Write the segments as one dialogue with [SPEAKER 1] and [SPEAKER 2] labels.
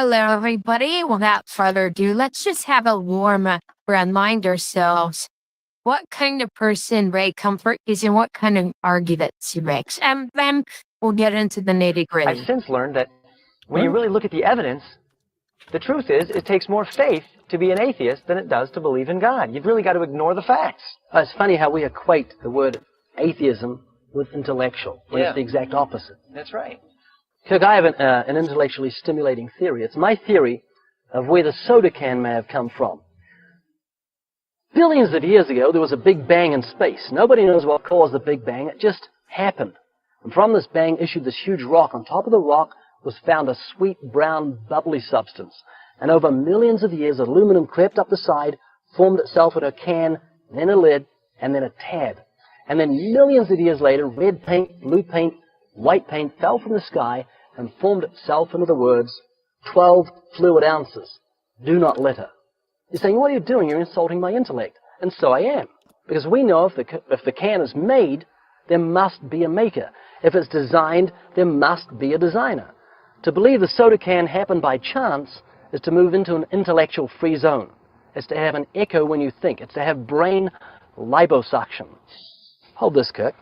[SPEAKER 1] Hello, everybody. Without further ado, let's just have a warm remind ourselves what kind of person Ray Comfort is and what kind of arguments he makes. And then we'll get into the nitty-gritty.
[SPEAKER 2] I've since learned that when you really look at the evidence, the truth is it takes more faith to be an atheist than it does to believe in God. You've really got to ignore the facts.
[SPEAKER 3] It's funny how we equate the word atheism with intellectual, when it's the exact opposite.
[SPEAKER 2] That's right.
[SPEAKER 3] Kirk, I have an intellectually stimulating theory. It's my theory of where the soda can may have come from. Billions of years ago, there was a big bang in space. Nobody knows what caused the big bang. It just happened. And from this bang issued this huge rock. On top of the rock was found a sweet, brown, bubbly substance. And over millions of years, aluminum crept up the side, formed itself in a can, then a lid, and then a tab. And then millions of years later, red paint, blue paint, white paint fell from the sky and formed itself into the words, 12 fluid ounces. Do not litter. You're saying, what are you doing? You're insulting my intellect. And so I am. Because we know if the can is made, there must be a maker. If it's designed, there must be a designer. To believe the soda can happened by chance is to move into an intellectual free zone. It's to have an echo when you think. It's to have brain liposuction. Hold this, Kirk.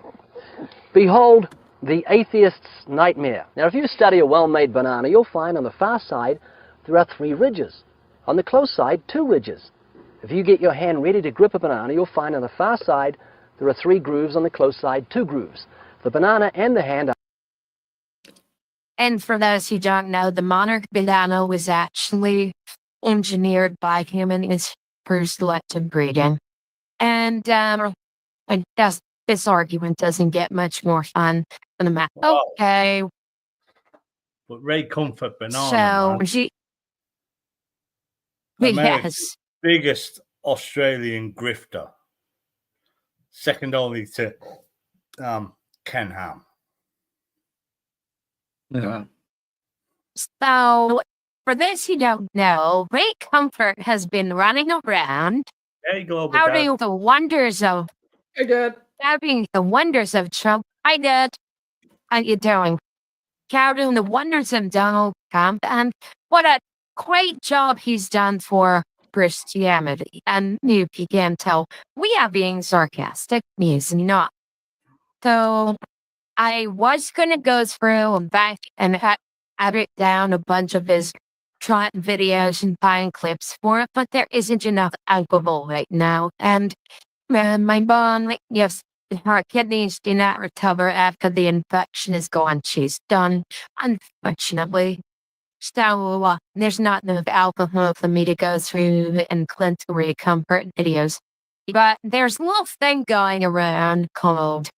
[SPEAKER 3] Behold the atheist's nightmare. Now, if you study a well-made banana, you'll find on the far side there are 3 ridges. On the close side, 2 ridges. If you get your hand ready to grip a banana, you'll find on the far side there are 3 grooves, on the close side, 2 grooves. The banana and the hand are...
[SPEAKER 1] And for those who don't know, the monarch banana was actually engineered by humans for selective breeding. And this argument doesn't get much more fun than the math. Okay.
[SPEAKER 4] But Ray Comfort banana.
[SPEAKER 1] So
[SPEAKER 4] man.
[SPEAKER 1] she...
[SPEAKER 4] America's biggest Australian grifter. Second only to Ken Ham.
[SPEAKER 1] Yeah. So, for those who don't know, Ray Comfort has been running around touting the wonders of touting the wonders of Trump. Hi, Dad. How you doing? Touting the wonders of Donald Trump and what a great job he's done for Christianity. And you can tell we are being sarcastic, he's not. So I was going to go through and back and edit down a bunch of his trot videos and find clips for it, but there isn't enough alcohol right now. And my mom, yes, her kidneys do not recover after the infection is gone. She's done, unfortunately. So there's not enough alcohol for me to go through and cleanse Ray Comfort videos. But there's a little thing going around called...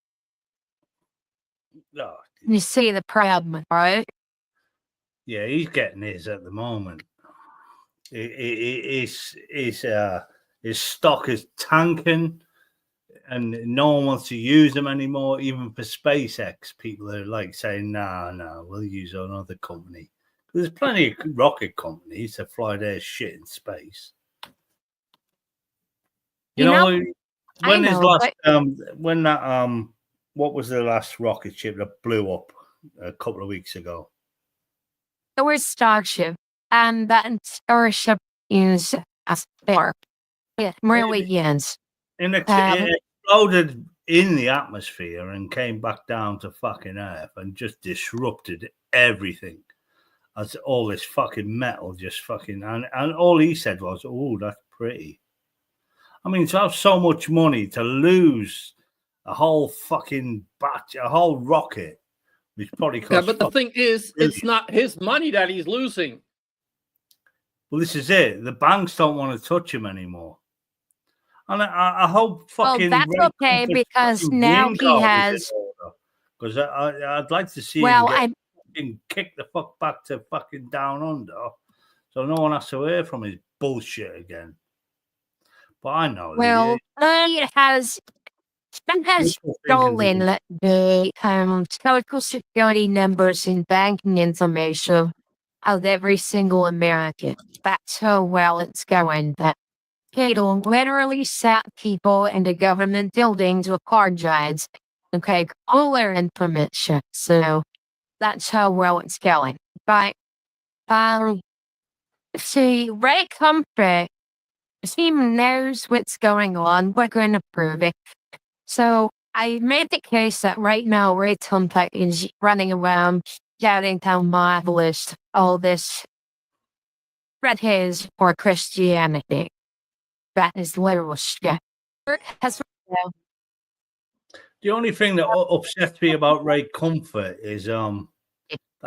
[SPEAKER 1] You see the problem, right?
[SPEAKER 4] Yeah, he's getting his at the moment. His stock is tanking, and no one wants to use them anymore. Even for SpaceX, people are like saying, "No, we'll use another company." There's plenty of rocket companies that fly their shit in space. You know when his last when that what was the last rocket ship that blew up a couple of weeks ago?
[SPEAKER 1] It was Starship, and that Starship is a spare. It really is.
[SPEAKER 4] It exploded in the atmosphere and came back down to fucking Earth and just disrupted everything. As all this fucking metal just fucking... And all he said was, "Oh, that's pretty." I mean, to have so much money to lose a whole fucking batch, a whole rocket, which probably costs...
[SPEAKER 5] Yeah, but the thing is, it's not his money that he's losing.
[SPEAKER 4] Well, this is it. The banks don't want to touch him anymore. And I hope fucking...
[SPEAKER 1] Well, that's okay, because now he has...
[SPEAKER 4] Because I'd like to see him kick the fuck back to fucking down under, so no one has to hear from his bullshit again. But I know.
[SPEAKER 1] Well, he has stolen the social security numbers and banking information of every single American. That's how well it's going. That he'll literally set people into government buildings with card drives and take all their information. So that's how well it's going. But See, Ray Comfort, he knows what's going on. We're going to prove it. So I made the case that right now Ray Comfort is running around shouting how marvelous all this spread is for Christianity. That is literal shit.
[SPEAKER 4] The only thing that upsets me about Ray Comfort is that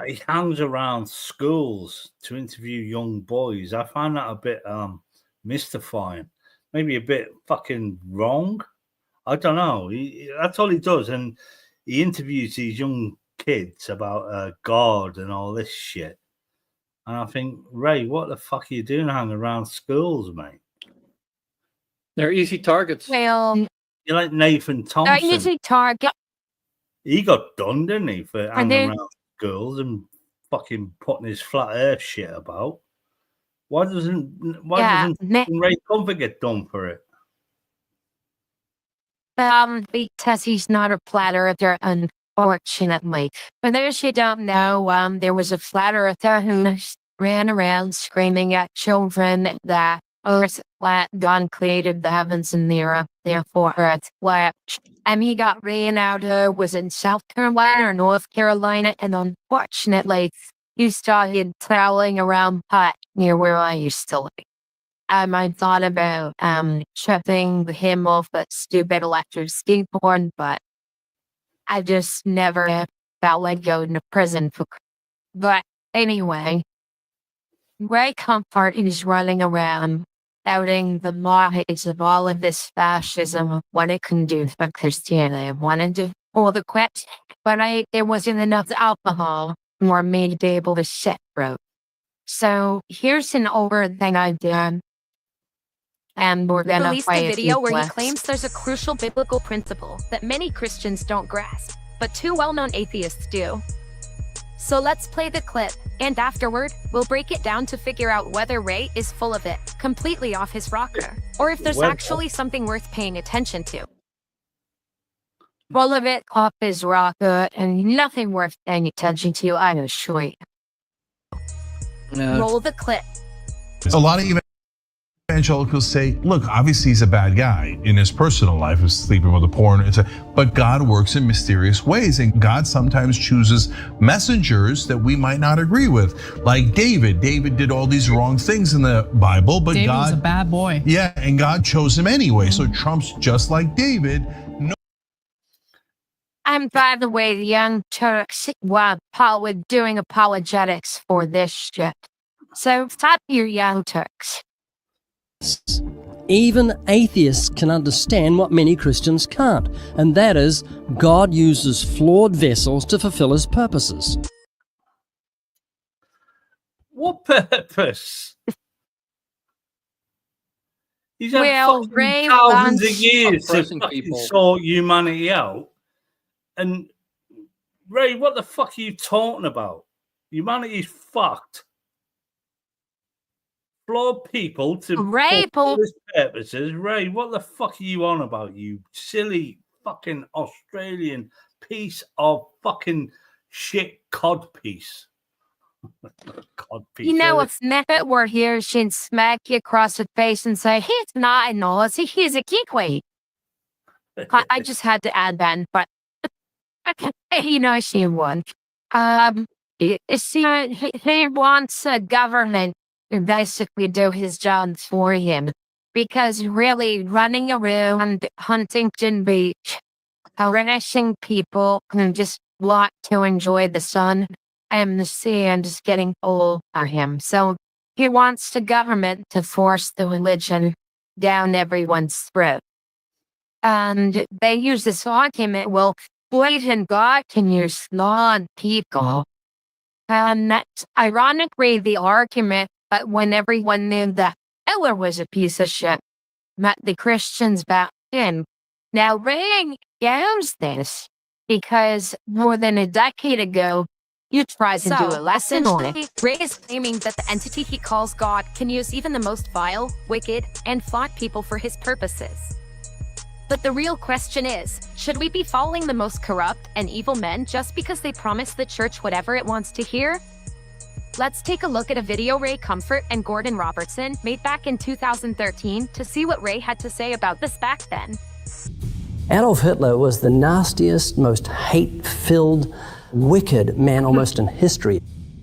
[SPEAKER 4] he hangs around schools to interview young boys. I find that a bit mystifying, maybe a bit fucking wrong. I don't know. That's all he does, and he interviews these young kids about God and all this shit. And I think, Ray, what the fuck are you doing hanging around schools, mate?
[SPEAKER 5] They're easy targets.
[SPEAKER 1] Well,
[SPEAKER 4] you're like Nathan Thompson.
[SPEAKER 1] Easy target.
[SPEAKER 4] He got done, didn't he, for hanging around schools and fucking putting his flat earth shit about. Why doesn't Ray Comfort get done for it?
[SPEAKER 1] Because he's not a flat earther, unfortunately. For those who don't know, there was a flat earther who ran around screaming at children that Earth flat, God created the heavens and the earth, therefore Earth flat. And he got ran out of, was in South Carolina or North Carolina, and unfortunately, he started prowling around pot near where I used to live. I thought about shoving him off that stupid electric skateboard, but I just never felt like going to prison for. But anyway, Ray Comfort is running around doubting the lies of all of this fascism, of what it can do for Christianity. I wanted to pull the quit, but there wasn't enough alcohol for me to be able to set through. So here's an older thing I've done. And we're gonna
[SPEAKER 6] released a video where he claims there's a crucial biblical principle that many Christians don't grasp, but two well-known atheists do. So let's play the clip, and afterward, we'll break it down to figure out whether Ray is full of it, completely off his rocker, or if there's actually something worth paying attention to.
[SPEAKER 1] Full of it, off his rocker, and nothing worth paying attention to, I assure you.
[SPEAKER 6] Roll the clip.
[SPEAKER 7] A lot of evangelicals say, look, obviously he's a bad guy in his personal life of sleeping with a porn, but God works in mysterious ways, and God sometimes chooses messengers that we might not agree with. Like David. David did all these wrong things in the Bible, but
[SPEAKER 8] David
[SPEAKER 7] God
[SPEAKER 8] was a bad boy.
[SPEAKER 7] Yeah, and God chose him anyway. So Trump's just like David.
[SPEAKER 1] And by the way, the Young Turks were doing apologetics for this shit. So stop your Young Turks.
[SPEAKER 3] Even atheists can understand what many Christians can't, and that is, God uses flawed vessels to fulfill his purposes.
[SPEAKER 4] What purpose? He's had thousands of years to fucking sort humanity out. And Ray, what the fuck are you talking about? Humanity's fucked. Flawed people to fulfill his purposes. Ray, what the fuck are you on about, you silly fucking Australian piece of fucking shit codpiece? Codpiece.
[SPEAKER 1] You know, if Method were here, she'd smack you across the face and say, he's not a Nazi, he's a geekway. I just had to add that, but you know, she won. He wants a government to basically do his job for him, because really running around Huntington Beach, harassing people who just want to enjoy the sun and the sand is getting old for him. So he wants the government to force the religion down everyone's throat. And they use this argument, well, blatant God can use law on people. And that's ironically the argument, but when everyone knew that Hitler was a piece of shit, met the Christians back then. Now Ray knows this because more than a decade ago, you tried to do a lesson on it.
[SPEAKER 6] Ray is claiming that the entity he calls God can use even the most vile, wicked, and flawed people for his purposes. But the real question is, should we be following the most corrupt and evil men just because they promise the church whatever it wants to hear? Let's take a look at a video Ray Comfort and Gordon Robertson made back in 2013 to see what Ray had to say about this back then.
[SPEAKER 3] Adolf Hitler was the nastiest, most hate-filled, wicked man almost in history.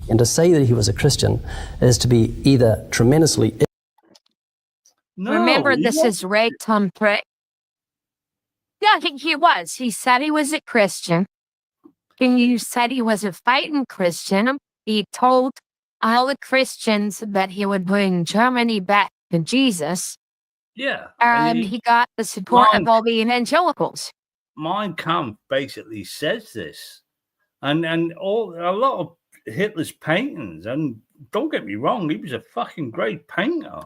[SPEAKER 3] And to say that he was a Christian is to be either tremendously...
[SPEAKER 1] No, remember, this is Ray Comfort. Yeah, I think he was. He said he was a Christian. And you said he was a fighting Christian. He told all the Christians that he would bring Germany back to Jesus.
[SPEAKER 4] Yeah.
[SPEAKER 1] And he got the support of all the evangelicals.
[SPEAKER 4] Mein Kampf basically says this. And a lot of Hitler's paintings, and don't get me wrong, he was a fucking great painter.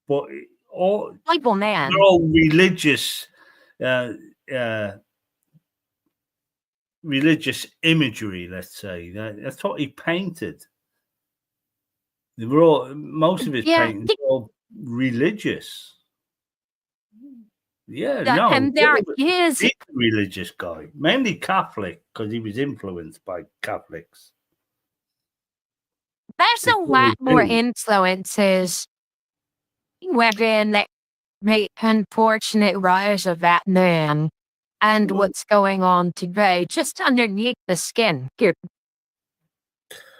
[SPEAKER 4] But all
[SPEAKER 1] Bible man.
[SPEAKER 4] They're all religious religious imagery, let's say. That's what he painted. They were all, most of his paintings were all religious. Yeah, no,
[SPEAKER 1] and there is
[SPEAKER 4] he's a religious guy, mainly Catholic, because he was influenced by Catholics.
[SPEAKER 1] There's a lot more influences within the unfortunate rise of that man and what's going on today, just underneath the skin. Here.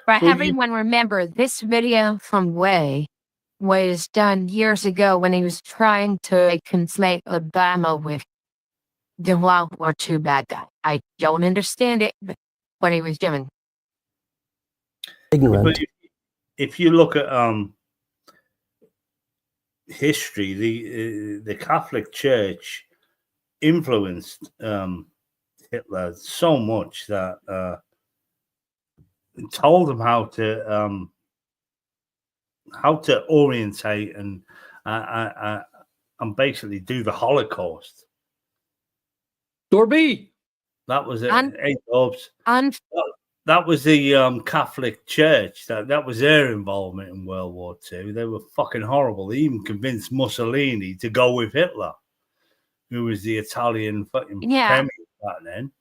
[SPEAKER 1] For everyone, remember, this video from Way was done years ago when he was trying to conflate Obama with the World War II bad guy. I don't understand it, but what he was doing.
[SPEAKER 3] Ignorant.
[SPEAKER 4] But if you look at history, the Catholic Church influenced Hitler so much that told him how to orientate and basically do the Holocaust.
[SPEAKER 5] Dorby.
[SPEAKER 4] That was it. That was the Catholic Church. That was their involvement in World War II. They were fucking horrible. They even convinced Mussolini to go with Hitler, who was the Italian fucking premier back then.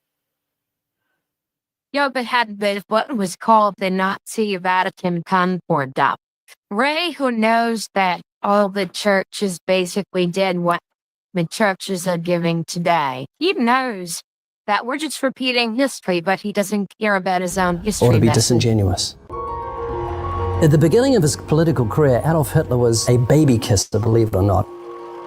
[SPEAKER 1] Yeah, but had been what was called the Nazi Vatican Concordat. Ray, who knows that all the churches basically did what the churches are giving today, he knows that we're just repeating history, but he doesn't care about his own history.
[SPEAKER 3] Or to be disingenuous. At the beginning of his political career, Adolf Hitler was a baby kisser, believe it or not.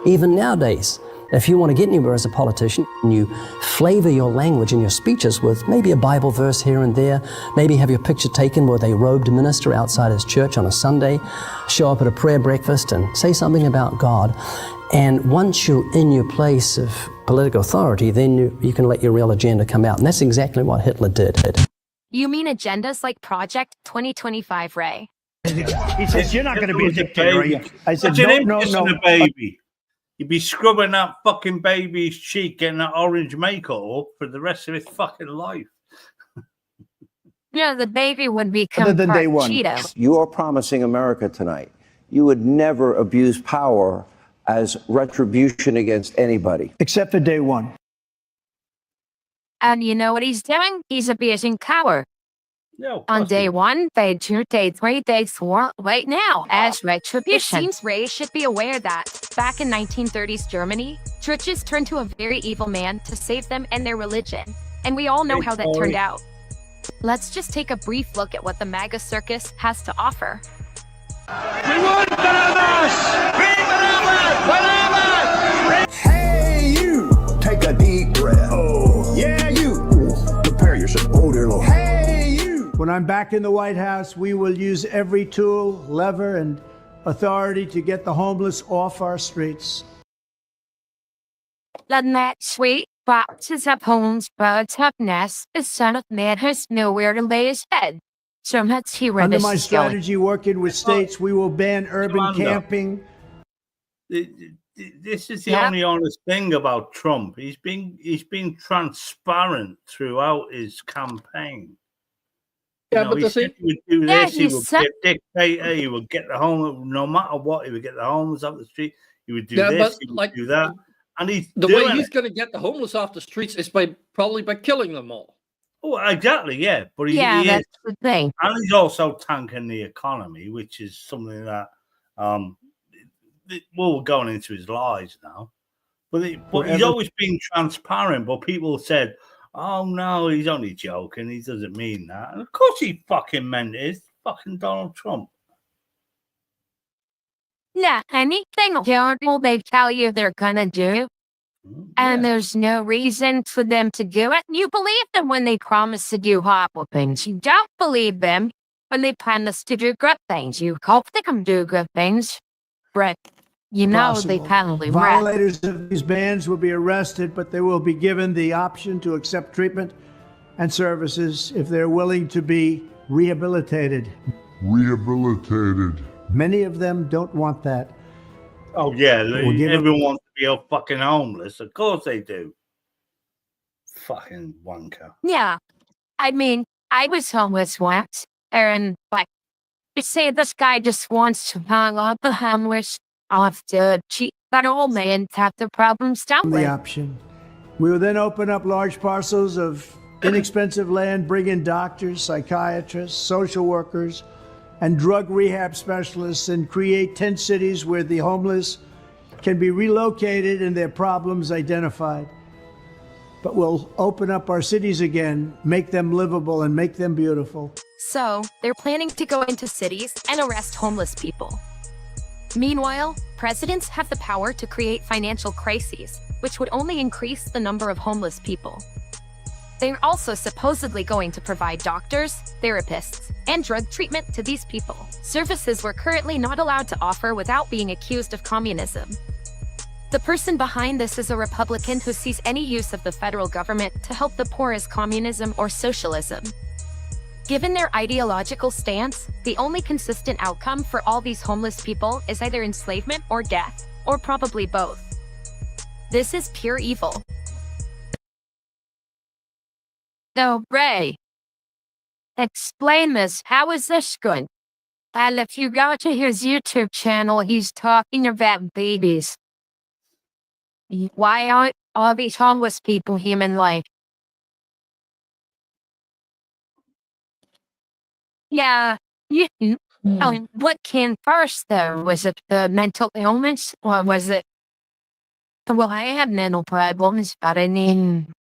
[SPEAKER 3] Even nowadays, if you want to get anywhere as a politician, you flavor your language and your speeches with maybe a Bible verse here and there, maybe have your picture taken with a robed minister outside his church on a Sunday, show up at a prayer breakfast and say something about God. And once you're in your place of political authority, then you can let your real agenda come out. And that's exactly what Hitler did.
[SPEAKER 6] You mean agendas like Project 2025, Ray?
[SPEAKER 8] He says, you're not going to be a dictator. I said, no.
[SPEAKER 4] A baby. You'd be scrubbing that fucking baby's cheek, getting that orange makeup up for the rest of his fucking life.
[SPEAKER 1] Yeah, the baby would become
[SPEAKER 9] Other than day one.
[SPEAKER 1] Cheeto.
[SPEAKER 9] You are promising America tonight you would never abuse power as retribution against anybody.
[SPEAKER 8] Except for day one.
[SPEAKER 1] And you know what he's doing? He's abusing power.
[SPEAKER 4] No,
[SPEAKER 1] on day 1, day 2, day 3, day 4, right now, as retribution.
[SPEAKER 6] It seems Ray should be aware that, back in 1930s Germany, churches turned to a very evil man to save them and their religion. And we all know how that turned out. Let's just take a brief look at what the MAGA circus has to offer.
[SPEAKER 10] We want Barabbas! Free Barabbas!
[SPEAKER 11] Hey, you! Take a deep breath. Oh. Yeah, you! Prepare yourself. Oh, dear Lord. Hey, you!
[SPEAKER 8] When I'm back in the White House, we will use every tool, lever, and authority to get the homeless off our streets.
[SPEAKER 1] Then that sweet boxes of homes, birds of nests, the Son of Man has nowhere to lay his head. So let's hear where
[SPEAKER 8] Under
[SPEAKER 1] this
[SPEAKER 8] my
[SPEAKER 1] is going.
[SPEAKER 8] strategy, working with states, we will ban urban camping.
[SPEAKER 4] This is the only honest thing about Trump. He's been transparent throughout his campaign.
[SPEAKER 5] Yeah, but
[SPEAKER 4] he said he would do this. He would be a dictator. He would get the homeless, no matter what. He would get the homeless off the street. He would do this. He would do that. And
[SPEAKER 5] the way he's going to get the homeless off the streets is probably by killing them all.
[SPEAKER 4] Oh, exactly, yeah. But he
[SPEAKER 1] that's
[SPEAKER 4] is,
[SPEAKER 1] the thing.
[SPEAKER 4] and he's also tanking the economy, which is something that we're going into his lies now. But he's always been transparent. But people said, "Oh no, he's only joking. He doesn't mean that." And of course, he fucking meant it. It's fucking Donald Trump.
[SPEAKER 1] Yeah, anything terrible they tell you they're gonna do, and there's no reason for them to do it, you believe them when they promise to do horrible things. You don't believe them when they promise to do good things. You hope they can do good things, but you know they probably won't.
[SPEAKER 8] Violators of these bans will be arrested, but they will be given the option to accept treatment and services if they're willing to be rehabilitated.
[SPEAKER 7] Rehabilitated.
[SPEAKER 8] Many of them don't want that.
[SPEAKER 4] Oh, yeah. Everyone wants to be all fucking homeless. Of course they do. Fucking wanker.
[SPEAKER 1] Yeah. I mean, I was homeless once, and like, you say this guy just wants to hang up the homeless off the cheap, but all men have the problems down
[SPEAKER 8] The
[SPEAKER 1] with.
[SPEAKER 8] option. We will then open up large parcels of inexpensive land, bring in doctors, psychiatrists, social workers, and drug rehab specialists, and create 10 cities where the homeless can be relocated and their problems identified. But we'll open up our cities again, make them livable, and make them beautiful.
[SPEAKER 6] So, they're planning to go into cities and arrest homeless people. Meanwhile, presidents have the power to create financial crises, which would only increase the number of homeless people. They're also supposedly going to provide doctors, therapists, and drug treatment to these people, services we're currently not allowed to offer without being accused of communism. The person behind this is a Republican who sees any use of the federal government to help the poor as communism or socialism. Given their ideological stance, the only consistent outcome for all these homeless people is either enslavement or death, or probably both. This is pure evil.
[SPEAKER 1] So, Ray, explain this. How is this good? And if you go to his YouTube channel, he's talking about babies. Why aren't all these homeless people human life? Yeah, what came first, though? Was it the mental illness, or was it... Well, I have mental problems, but I mean...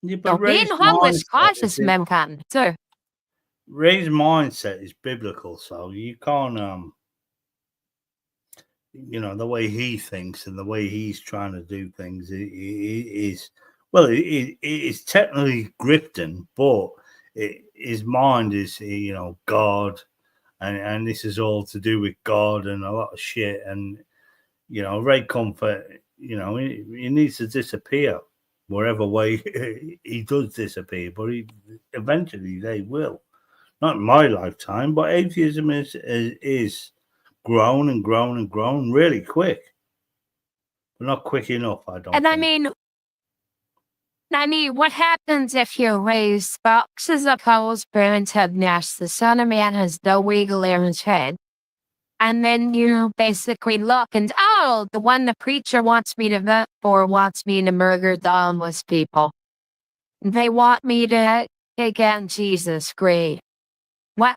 [SPEAKER 1] being homeless causes mental cancer.
[SPEAKER 4] Ray's mindset is biblical, so you can't, the way he thinks and the way he's trying to do things is technically grifting, but his mind is, God, and this is all to do with God and a lot of shit. And, Ray Comfort, he needs to disappear wherever way he does disappear, but eventually they will. Not in my lifetime, but atheism is grown and grown and grown really quick. But not quick enough, I don't think.
[SPEAKER 1] I mean, what happens if you raise boxes of holes, parents have nests, the Son of Man has no wiggle in his head, and then you basically look and, the one the preacher wants me to vote for wants me to murder the homeless people. They want me to take on Jesus. Great. What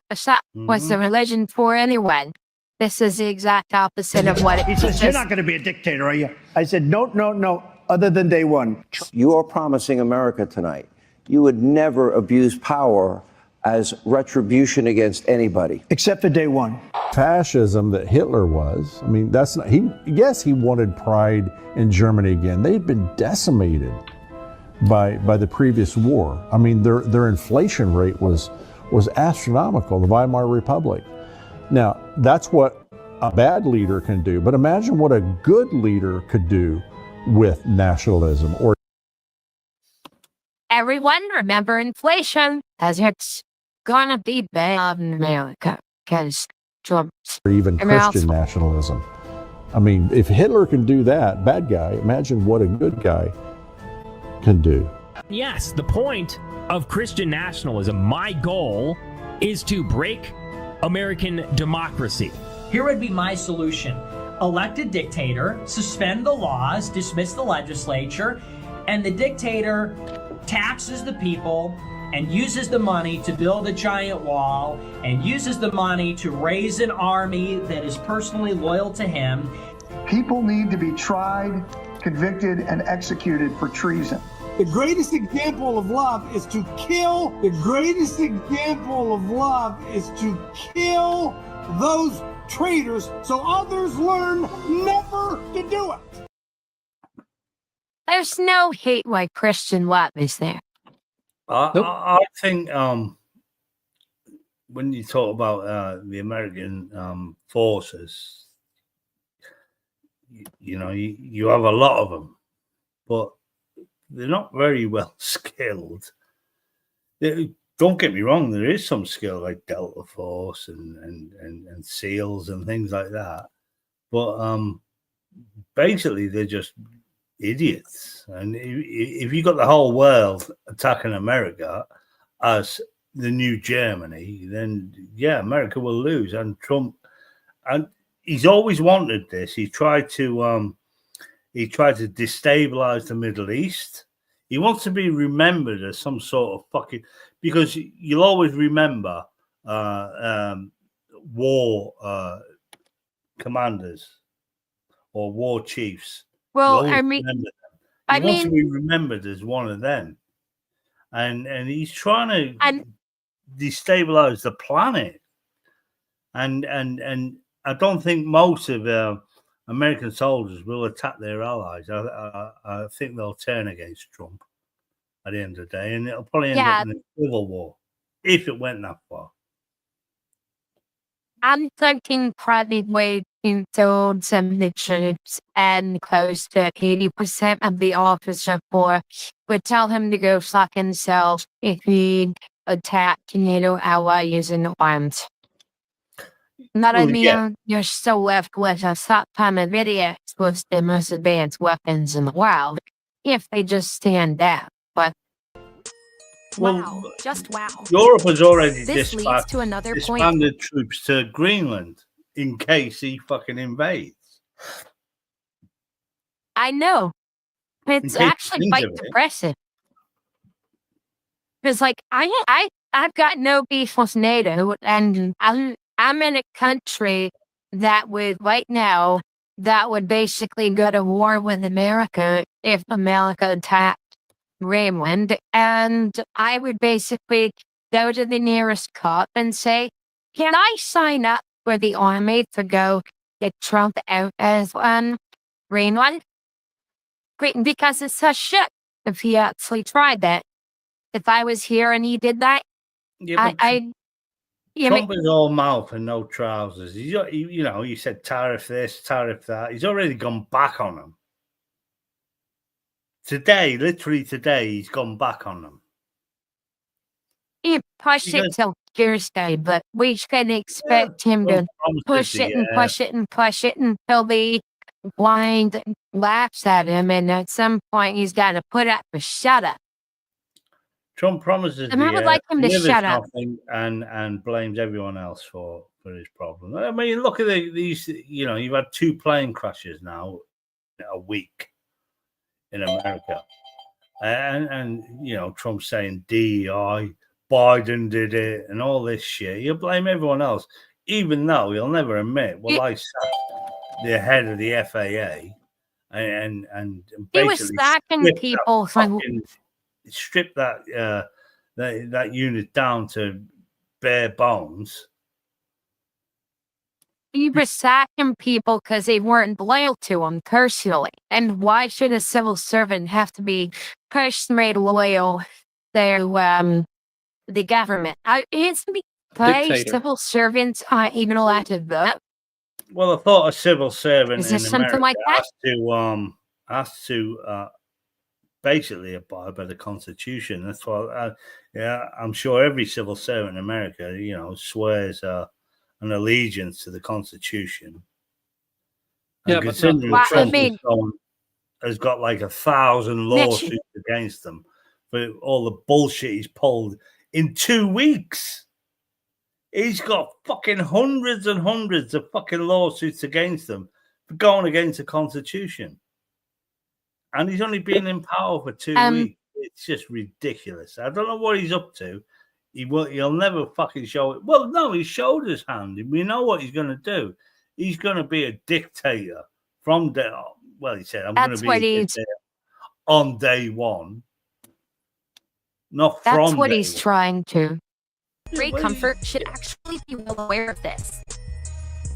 [SPEAKER 1] was the religion for anyway? This is the exact opposite of what it
[SPEAKER 8] He says, you're not going to be a dictator, are you? I said, no, other than day one.
[SPEAKER 9] You are promising America tonight you would never abuse power as retribution against anybody.
[SPEAKER 8] Except for day one.
[SPEAKER 12] Fascism that Hitler was, I mean, that's not, he wanted pride in Germany again. They'd been decimated by the previous war. I mean, their inflation rate was astronomical, the Weimar Republic. Now, that's what a bad leader can do, but imagine what a good leader could do with nationalism. Or
[SPEAKER 1] everyone remember inflation, as it's gonna be bad in America, because Trump.
[SPEAKER 12] Or even Christian nationalism. I mean, if Hitler can do that, bad guy, imagine what a good guy can do.
[SPEAKER 13] Yes, the point of Christian nationalism, my goal, is to break American democracy.
[SPEAKER 14] Here would be my solution. Elect a dictator, suspend the laws, dismiss the legislature, and the dictator taxes the people and uses the money to build a giant wall and uses the money to raise an army that is personally loyal to him.
[SPEAKER 15] People need to be tried, convicted, and executed for treason.
[SPEAKER 16] The greatest example of love is to kill. The greatest example of love is to kill those traitors so others learn never to do it.
[SPEAKER 1] There's no hate like Christian love, is there?
[SPEAKER 4] I think when you talk about the American forces, you know, you have a lot of them, but they're not very well skilled. Don't get me wrong, there is some skill like Delta Force and SEALs and things like that. But basically, they're just idiots. And if you got the whole world attacking America as the new Germany, then yeah, America will lose. And Trump, and he's always wanted this. He tried to destabilize the Middle East. He wants to be remembered as some sort of fucking, because you'll always remember war commanders or war chiefs.
[SPEAKER 1] Well, I mean,
[SPEAKER 4] he wants to be remembered as one of them, and he's trying to destabilize the planet, and I don't think most of American soldiers will attack their allies. I think they'll turn against Trump at the end of the day, and it'll probably end up in a civil war if it went that far.
[SPEAKER 1] I'm thinking probably told some of the troops and close to 80% of the officer corps would tell him to go fuck himself if he'd attack NATO allies in arms. Not only you're still left with a stockpile of idiots with the most advanced weapons in the world if they just stand down. But
[SPEAKER 6] wow, just wow.
[SPEAKER 4] Europe has already
[SPEAKER 6] this leads to another
[SPEAKER 4] disbanded troops to Greenland in case he fucking invades.
[SPEAKER 1] I know. It's actually quite depressing. Because, like, I've got no beef with NATO, and I'm in a country that would, right now, that would basically go to war with America if America attacked Greenland. And I would basically go to the nearest cop and say, can I sign up for the army to go get Trump out as Greenland? Great, because it's such shit if he actually tried that. If I was here and he did that,
[SPEAKER 4] Trump is all mouth and no trousers. He said tariff this, tariff that. He's already gone back on them. Today, literally today, he's gone back on them.
[SPEAKER 1] He pushed it till Thursday, but we can expect him to push it and push it and push it until the blind laughs at him, and at some point he's got to put up a shut up.
[SPEAKER 4] Trump promises
[SPEAKER 1] I would like him to shut up
[SPEAKER 4] and blames everyone else for his problem. I mean, look at these. You've had 2 plane crashes now a week in America, and Trump saying DEI, Biden did it, and all this shit. You blame everyone else, even though he'll never admit. Well, I sacked the head of the FAA, and
[SPEAKER 1] he was sacking people.
[SPEAKER 4] Strip that unit down to bare bones.
[SPEAKER 1] He was sacking people because they weren't loyal to him personally. And why should a civil servant have to be personally loyal to the government? It's because civil servants aren't even allowed to vote.
[SPEAKER 4] Well, I thought a civil servant
[SPEAKER 1] is there
[SPEAKER 4] in
[SPEAKER 1] something
[SPEAKER 4] America
[SPEAKER 1] like that?
[SPEAKER 4] has to basically abide by the Constitution. That's why, I'm sure every civil servant in America, swears an allegiance to the Constitution. And considering Trump has got like 1,000 lawsuits against them for all the bullshit he's pulled in 2 weeks. He's got fucking hundreds and hundreds of fucking lawsuits against them for going against the Constitution. And he's only been in power for 2 weeks. It's just ridiculous. I don't know what he's up to. He'll never fucking show it. Well, no, he showed his hand. We know what he's going to do. He's going to be a dictator from day. Well, he said, "I'm going to be a dictator on day one." Not from.
[SPEAKER 1] That's what he's trying to.
[SPEAKER 6] Ray Comfort should actually be well aware of this.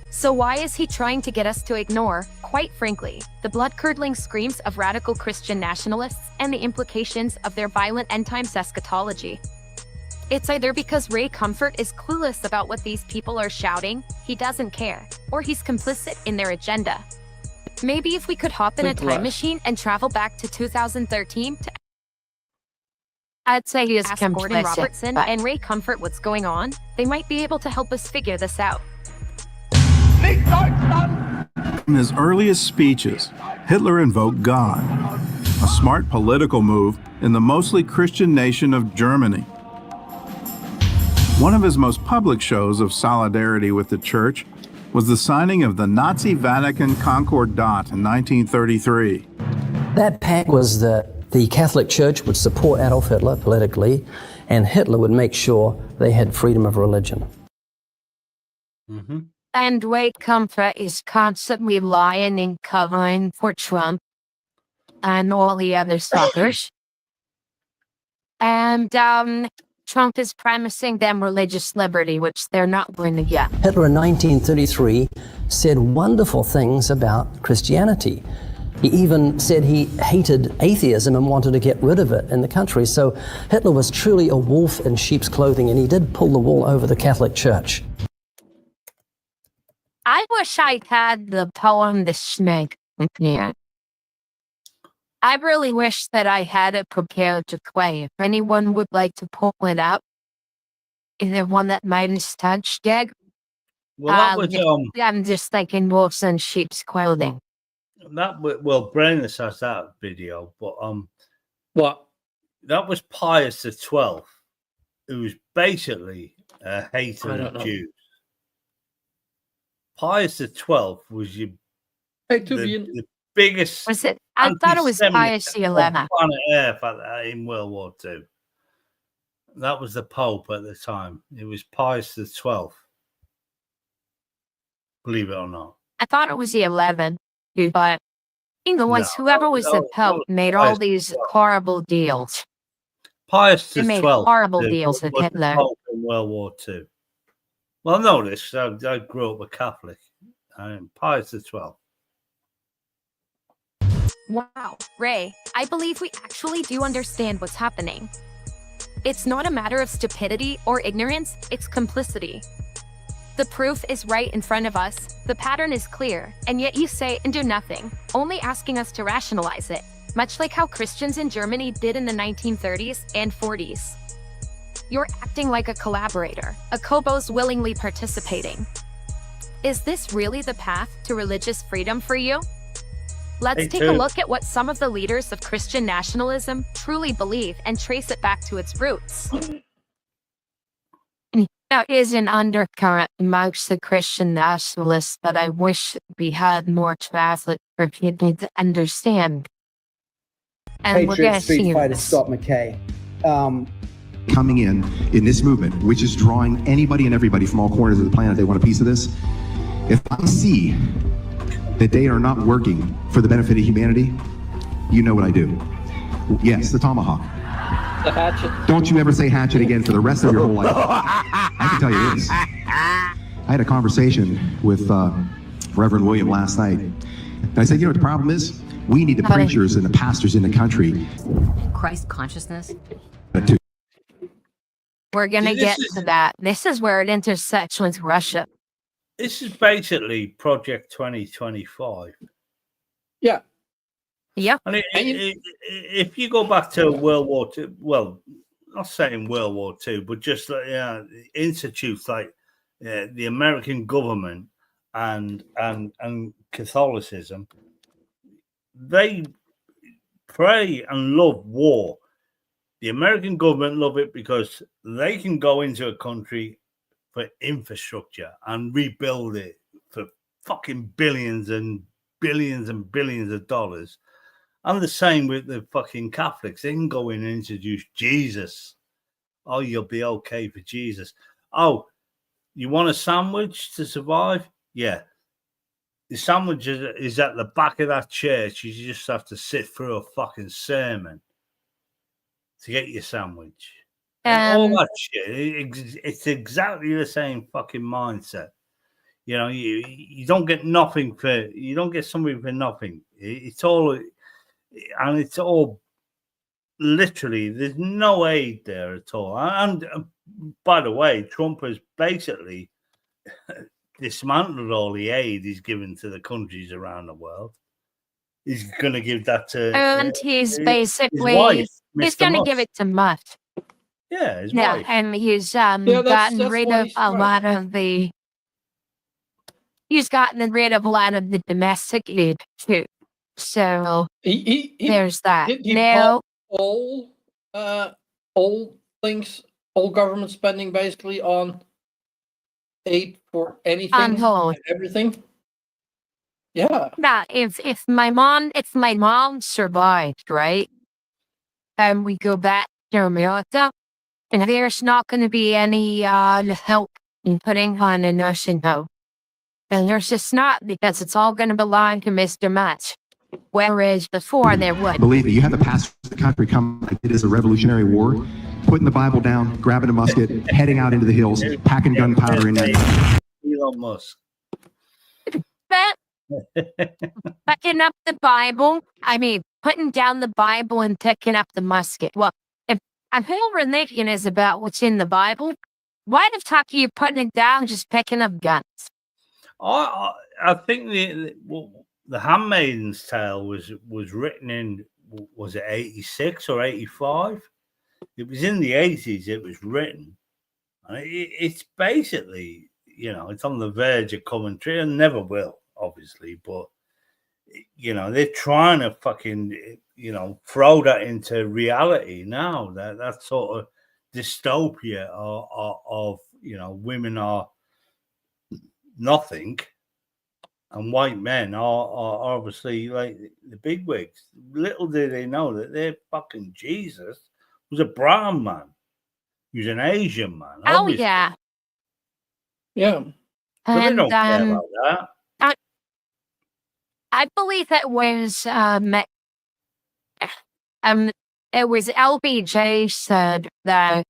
[SPEAKER 6] So why is he trying to get us to ignore, quite frankly, the blood-curdling screams of radical Christian nationalists and the implications of their violent end-times eschatology? It's either because Ray Comfort is clueless about what these people are shouting, he doesn't care, or he's complicit in their agenda. Maybe if we could hop in a time machine and travel back to 2013 to
[SPEAKER 1] I'd say he is
[SPEAKER 6] ask Gordon Robertson and Ray Comfort what's going on, they might be able to help us figure this out.
[SPEAKER 17] In his earliest speeches, Hitler invoked God, a smart political move in the mostly Christian nation of Germany. One of his most public shows of solidarity with the church was the signing of the Nazi Vatican Concordat in 1933.
[SPEAKER 3] That pact was that the Catholic Church would support Adolf Hitler politically, and Hitler would make sure they had freedom of religion.
[SPEAKER 4] Mm-hmm.
[SPEAKER 1] And Ray Comfort is constantly lying and covering for Trump and all the other suckers. And Trump is promising them religious liberty, which they're not going to get.
[SPEAKER 3] Hitler in 1933 said wonderful things about Christianity. He even said he hated atheism and wanted to get rid of it in the country. So Hitler was truly a wolf in sheep's clothing, and he did pull the wool over the Catholic Church.
[SPEAKER 1] I wish I had the poem The Snake. Yeah. I really wish that I had it prepared to play. If anyone would like to pull it up, is there one that Midas touched, Gag?
[SPEAKER 4] Well, that was
[SPEAKER 1] I'm just thinking wolves in sheep's clothing.
[SPEAKER 4] Brainless has that video, but
[SPEAKER 5] what?
[SPEAKER 4] That was Pius XII, who was basically a hater of Jews. Pius XII was the biggest.
[SPEAKER 1] Was it? I thought it was Pius XI.
[SPEAKER 4] Planet Earth in World War II. That was the Pope at the time. It was Pius XII. Believe it or not.
[SPEAKER 1] I thought it was the 11, but either way, whoever was the Pope made all these horrible deals.
[SPEAKER 4] Pius
[SPEAKER 1] XII
[SPEAKER 4] made
[SPEAKER 1] horrible deals with Hitler.
[SPEAKER 4] The Pope in World War II. Well, notice I grew up a Catholic. Pius XII.
[SPEAKER 6] Wow, Ray, I believe we actually do understand what's happening. It's not a matter of stupidity or ignorance, it's complicity. The proof is right in front of us, the pattern is clear, and yet you say and do nothing, only asking us to rationalize it, much like how Christians in Germany did in the 1930s and 40s. You're acting like a collaborator, a Kobo's willingly participating. Is this really the path to religious freedom for you? Let's take a look at what some of the leaders of Christian nationalism truly believe and trace it back to its roots.
[SPEAKER 1] There is an undercurrent amongst the Christian nationalists that I wish we had more traffic for people to understand. And we're going to see
[SPEAKER 18] fighter Scott McKay.
[SPEAKER 19] Coming in this movement, which is drawing anybody and everybody from all corners of the planet, they want a piece of this. If I see that they are not working for the benefit of humanity, you know what I do. Yes, the tomahawk.
[SPEAKER 5] The hatchet.
[SPEAKER 19] Don't you ever say hatchet again for the rest of your whole life. I can tell you this. I had a conversation with Reverend William last night. And I said, you know what the problem is? We need the preachers and the pastors in the country.
[SPEAKER 20] Christ consciousness.
[SPEAKER 1] We're going to get to that. This is where it intersects with Russia.
[SPEAKER 4] This is basically Project 2025.
[SPEAKER 5] Yeah.
[SPEAKER 1] Yeah.
[SPEAKER 4] And if you go back to World War II, well, not saying World War II, but just institutes like the American government and Catholicism, they pray and love war. The American government love it because they can go into a country for infrastructure and rebuild it for fucking billions and billions of dollars. I'm the same with the fucking Catholics. They can go in and introduce Jesus. Oh, you'll be okay for Jesus. Oh, you want a sandwich to survive? Yeah. The sandwich is at the back of that church. You just have to sit through a fucking sermon to get your sandwich. And all that shit. It's exactly the same fucking mindset. You know, you don't get nothing for, you don't get something for nothing. It's all, and it's all literally, there's no aid there at all. And by the way, Trump has basically dismantled all the aid he's given to the countries around the world. He's going to give that to,
[SPEAKER 1] and he's basically, he's going to give it to Musk.
[SPEAKER 4] Yeah, his wife.
[SPEAKER 1] And he's gotten rid of a lot of the, he's gotten rid of a lot of the domestic aid too. So there's that. Now,
[SPEAKER 5] all things, all government spending basically on aid for anything
[SPEAKER 1] on hold.
[SPEAKER 5] And everything. Yeah.
[SPEAKER 1] Nah, if my mom survived, right? And we go back to America, and there's not going to be any help in putting on a nursing home. And there's just not, because it's all going to belong to Mr. Musk. Whereas before there would.
[SPEAKER 19] Believe me, you have the past of the country come like it is a Revolutionary War, putting the Bible down, grabbing a musket, heading out into the hills, packing gunpowder in there.
[SPEAKER 4] Elon Musk.
[SPEAKER 1] Picking up the Bible, I mean, putting down the Bible and picking up the musket. Well, if a whole religion is about what's in the Bible, why the fuck are you putting it down, just picking up guns?
[SPEAKER 4] I think the Handmaid's Tale was written in, was it 86 or 85? It was in the 80s. It was written. It's basically, you know, it's on the verge of coming true, and never will, obviously. But you know, they're trying to fucking, you know, throw that into reality now. That sort of dystopia of you know, women are nothing, and white men are obviously like the bigwigs. Little did they know that their fucking Jesus was a brown man. He was an Asian man.
[SPEAKER 1] Oh,
[SPEAKER 4] obviously.
[SPEAKER 1] yeah.
[SPEAKER 5] Yeah.
[SPEAKER 4] So they don't care about that.
[SPEAKER 1] I believe it was LBJ said that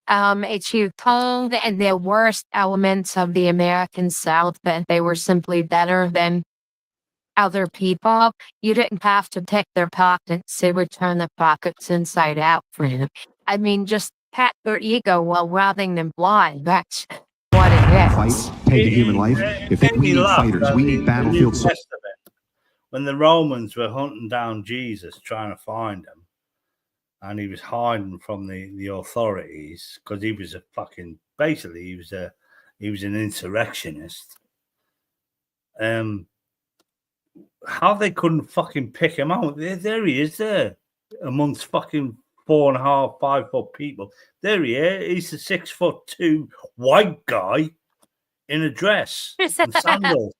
[SPEAKER 1] if you told in the worst elements of the American South that they were simply better than other people, you didn't have to pick their pockets. They would turn the pockets inside out for you. I mean, just pat their ego while robbing them blind. That's what it is.
[SPEAKER 19] Fight, take a human life. If we need fighters, we need battlefield soldiers.
[SPEAKER 4] When the Romans were hunting down Jesus, trying to find him, and he was hiding from the authorities because he was a fucking, basically he was an insurrectionist. How they couldn't fucking pick him out? There he is, there amongst fucking 4.5, 5 foot people. There he is. He's a 6'2" white guy in a dress and sandals.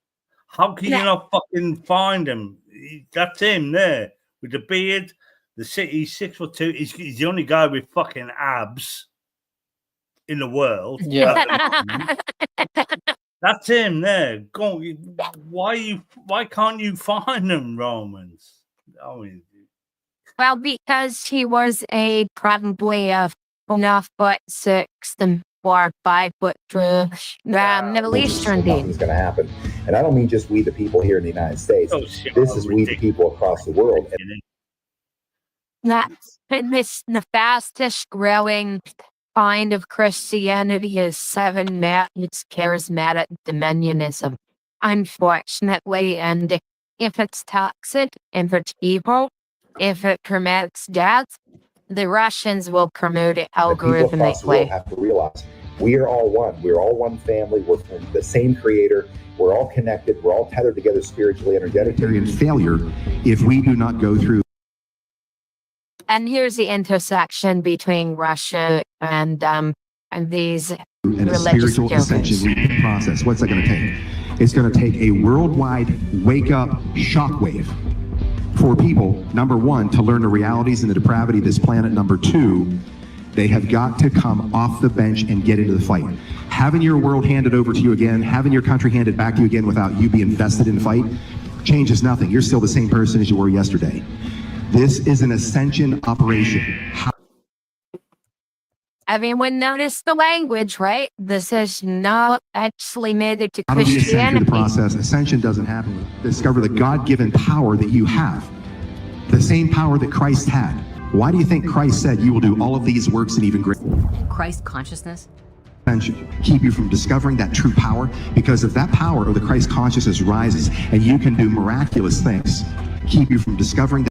[SPEAKER 4] How can you not fucking find him? That's him there with the beard. He's 6'2". He's the only guy with fucking abs in the world.
[SPEAKER 5] Yeah,
[SPEAKER 4] that's him there. Go. Why can't you find him, Romans? I mean,
[SPEAKER 1] well, because he was probably enough but 6 or 5 foot Middle Eastern dude.
[SPEAKER 18] Nothing's going to happen, and I don't mean just we, the people here in the United States. This is we, the people across the world.
[SPEAKER 1] The fastest growing kind of Christianity is it's charismatic Dominionism, unfortunately. And if it's toxic, if it's evil, if it promotes death, the Russians will promote it algorithmically.
[SPEAKER 18] Have to realize we are all one. We're all one family. We're from the same creator. We're all connected. We're all tethered together spiritually, energetically.
[SPEAKER 19] And failure if we do not go through.
[SPEAKER 1] And here's the intersection between Russia and these religious
[SPEAKER 19] spiritual ascension process. What's that going to take? It's going to take a worldwide wake-up shockwave for people, number one, to learn the realities and the depravity of this planet. Number two, they have got to come off the bench and get into the fight. Having your world handed over to you again, having your country handed back to you again without you being vested in the fight, changes nothing. You're still the same person as you were yesterday. This is an ascension operation.
[SPEAKER 1] Everyone notice the language, right? This is not actually made it to
[SPEAKER 19] How do we ascend through
[SPEAKER 1] Christianity.
[SPEAKER 19] the process? Ascension doesn't happen. Discover the God-given power that you have. The same power that Christ had. Why do you think Christ said you will do all of these works and even greater?
[SPEAKER 20] Christ consciousness?
[SPEAKER 19] Keep you from discovering that true power, because if that power of the Christ consciousness rises and you can do miraculous things, keep you from discovering that.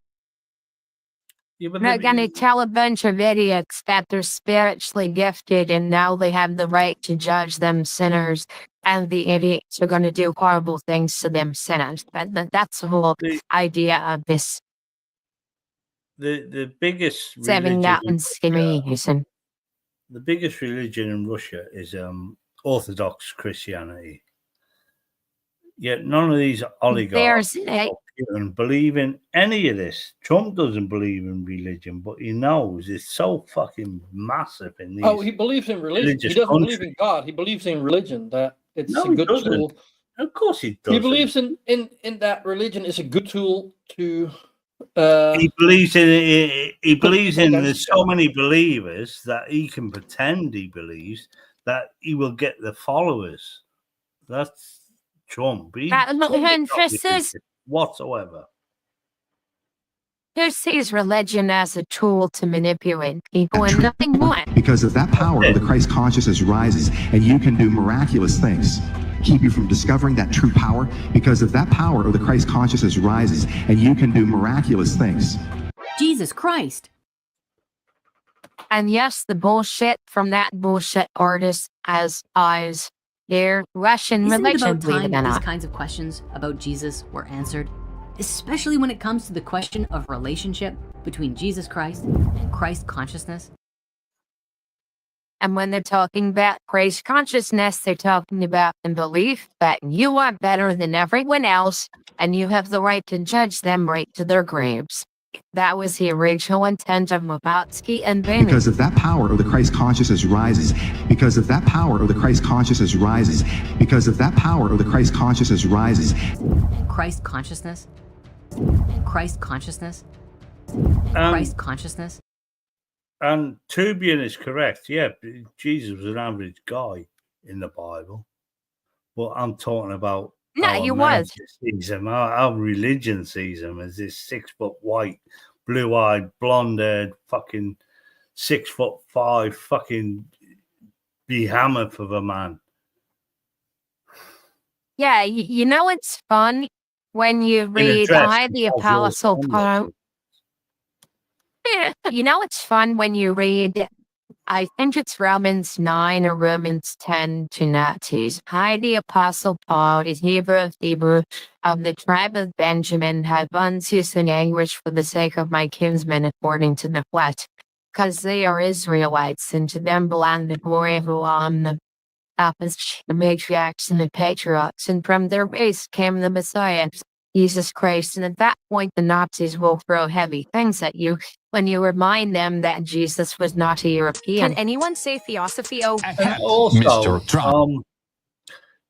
[SPEAKER 1] We're not going to tell a bunch of idiots that they're spiritually gifted and now they have the right to judge them sinners, and the idiots are going to do horrible things to them sinners. That's the whole idea of this.
[SPEAKER 4] The biggest
[SPEAKER 1] Saving that
[SPEAKER 4] religion,
[SPEAKER 1] scheming.
[SPEAKER 4] the biggest religion in Russia is Orthodox Christianity. Yet none of these oligarchs believe in any of this. Trump doesn't believe in religion, but he knows it's so fucking massive in these.
[SPEAKER 5] Oh, he believes in religion. He doesn't believe in God. He believes in religion, that it's a good tool.
[SPEAKER 4] Of course he doesn't.
[SPEAKER 5] He believes in that religion is a good tool to...
[SPEAKER 4] he believes in there's so many believers that he can pretend he believes that he will get the followers. That's Trump. Whatsoever.
[SPEAKER 1] Who sees religion as a tool to manipulate people and nothing more?
[SPEAKER 19] Because if that power of the Christ consciousness rises and you can do miraculous things, keep you from discovering that true power, because if that power of the Christ consciousness rises and you can do miraculous things.
[SPEAKER 20] Jesus Christ.
[SPEAKER 1] And yes, the bullshit from that bullshit artist has eyes. Their Russian
[SPEAKER 20] Isn't it
[SPEAKER 1] religion,
[SPEAKER 20] about
[SPEAKER 1] believe
[SPEAKER 20] time
[SPEAKER 1] it or
[SPEAKER 20] these
[SPEAKER 1] not.
[SPEAKER 20] kinds of questions about Jesus were answered? Especially when it comes to the question of relationship between Jesus Christ and Christ consciousness?
[SPEAKER 1] And when they're talking about Christ consciousness, they're talking about the belief that you are better than everyone else and you have the right to judge them right to their graves. That was the original intent of Blavatsky and Bailey.
[SPEAKER 19] Because if that power of the Christ consciousness rises, because if that power of the Christ consciousness rises, because if that power of the Christ consciousness rises.
[SPEAKER 20] Christ consciousness? Christ consciousness? Christ consciousness?
[SPEAKER 4] And Tubian is correct. Yeah, Jesus was an average guy in the Bible. But I'm talking about
[SPEAKER 1] no, you was.
[SPEAKER 4] Sees him, our religion sees him as this 6 foot white, blue-eyed, blonde-haired, fucking 6'5" fucking behemoth of a man.
[SPEAKER 1] Yeah, you know it's fun when you read I, the Apostle Paul. You know it's fun when you read, I think it's Romans 9 or Romans 10 to Nazis. I, the Apostle Paul, is Hebrew of the tribe of Benjamin, have unceased in anguish for the sake of my kinsmen according to the flesh, because they are Israelites, and to them belong the glory of the apostles, the matriarchs, and the patriarchs, and from their base came the Messiah, Jesus Christ. And at that point, the Nazis will throw heavy things at you when you remind them that Jesus was not a European.
[SPEAKER 6] Can anyone say theosophy? Oh,
[SPEAKER 4] Also,
[SPEAKER 7] Mr. Trump.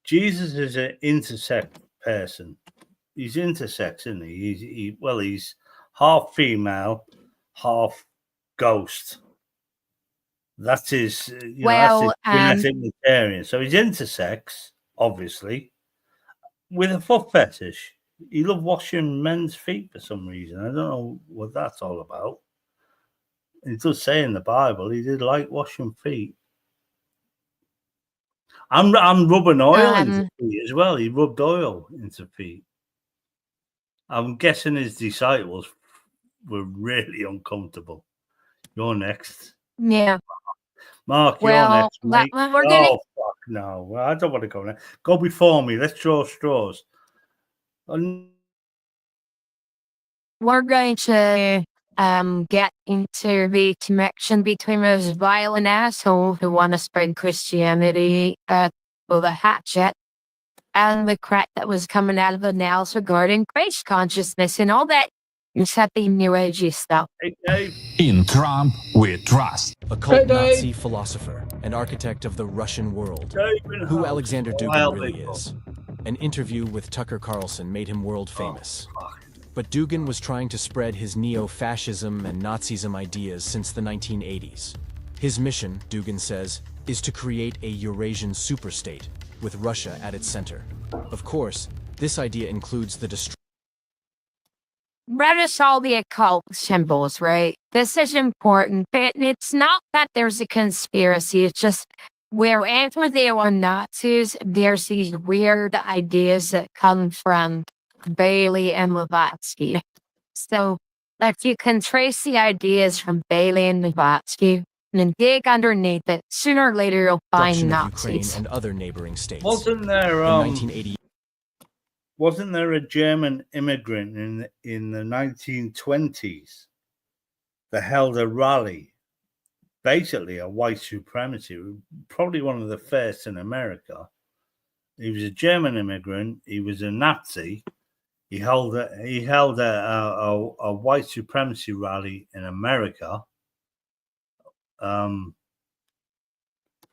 [SPEAKER 4] Jesus is an intersex person. He's intersex, isn't he? He's half female, half ghost. That's his, that's his genetic material. So he's intersex, obviously, with a foot fetish. He loved washing men's feet for some reason. I don't know what that's all about. It does say in the Bible he did like washing feet. I'm rubbing oil into feet as well. He rubbed oil into feet. I'm guessing his disciples were really uncomfortable. You're next.
[SPEAKER 1] Yeah.
[SPEAKER 4] Mark, you're next, mate. Oh, fuck no. I don't want to go next. Go before me. Let's draw straws.
[SPEAKER 1] We're going to get into the connection between those violent assholes who want to spread Christianity with a hatchet and the crap that was coming out of the nails regarding Christ consciousness and all that You said the New Agey stuff.
[SPEAKER 21] In Trump we trust.
[SPEAKER 22] A cult Nazi philosopher and architect of the Russian world. Who Alexander Dugin really is. An interview with Tucker Carlson made him world famous. But Dugin was trying to spread his neo-fascism and Nazism ideas since the 1980s. His mission, Dugin says, is to create a Eurasian superstate with Russia at its center. Of course, this idea includes the destruction.
[SPEAKER 1] Read us all the occult symbols, right? This is important, but it's not that there's a conspiracy. It's just wherever there are Nazis, there's these weird ideas that come from Bailey and Blavatsky. So, if you can trace the ideas from Bailey and Blavatsky and dig underneath it, sooner or later you'll find Nazis.
[SPEAKER 22] Ukraine and other neighboring states.
[SPEAKER 4] Wasn't there
[SPEAKER 22] in 1980?
[SPEAKER 4] Wasn't there a German immigrant in the 1920s that held a rally, basically a white supremacy, probably one of the first in America? He was a German immigrant. He was a Nazi. He held a white supremacy rally in America,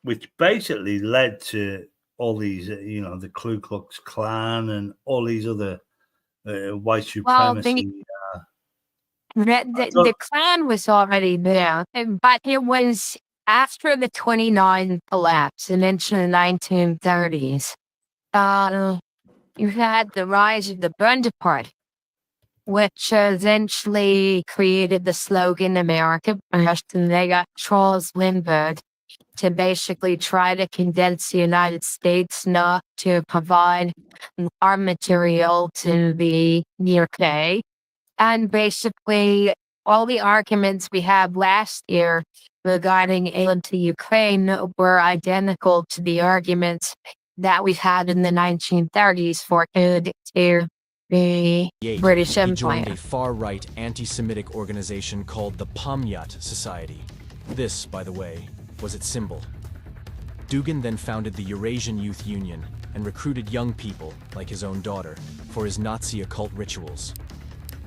[SPEAKER 4] which basically led to all these, the Ku Klux Klan and all these other white supremacy.
[SPEAKER 1] The Klan was already there, but it was after the 29 collapse and into the 1930s. You had the rise of the Bundy Party, which eventually created the slogan "America First," and they got Charles Lindbergh to basically try to condense the United States not to provide our material to the UK. And basically, all the arguments we had last year regarding aid to Ukraine were identical to the arguments that we've had in the 1930s for aid to the British Empire.
[SPEAKER 22] He joined a far-right anti-Semitic organization called the Pomyat Society. This, by the way, was its symbol. Dugin then founded the Eurasian Youth Union and recruited young people, like his own daughter, for his Nazi occult rituals.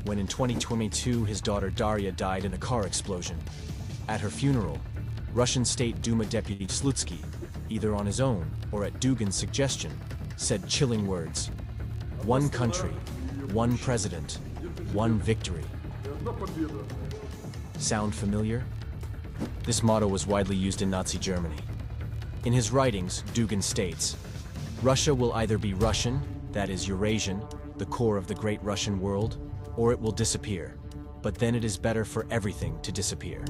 [SPEAKER 22] When in 2022 his daughter Daria died in a car explosion. At her funeral, Russian State Duma Deputy Slutsky, either on his own or at Dugin's suggestion, said chilling words: "One country, one president, one victory." Sound familiar? This motto was widely used in Nazi Germany. In his writings, Dugin states, "Russia will either be Russian, that is Eurasian, the core of the great Russian world, or it will disappear. But then it is better for everything to disappear."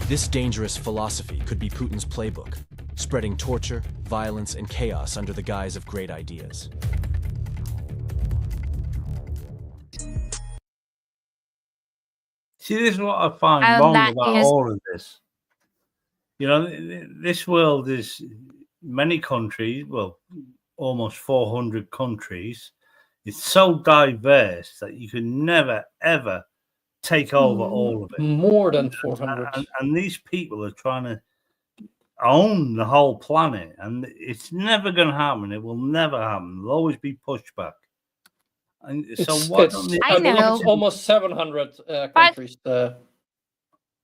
[SPEAKER 22] This dangerous philosophy could be Putin's playbook, spreading torture, violence, and chaos under the guise of great ideas.
[SPEAKER 4] See, this is what I find wrong about all of this. This world is many countries, well, almost 400 countries. It's so diverse that you can never, ever take over all of it.
[SPEAKER 5] More than 400.
[SPEAKER 4] And these people are trying to own the whole planet, and it's never going to happen. It will never happen. There'll always be pushback. And so
[SPEAKER 5] it's almost 700 countries.
[SPEAKER 1] But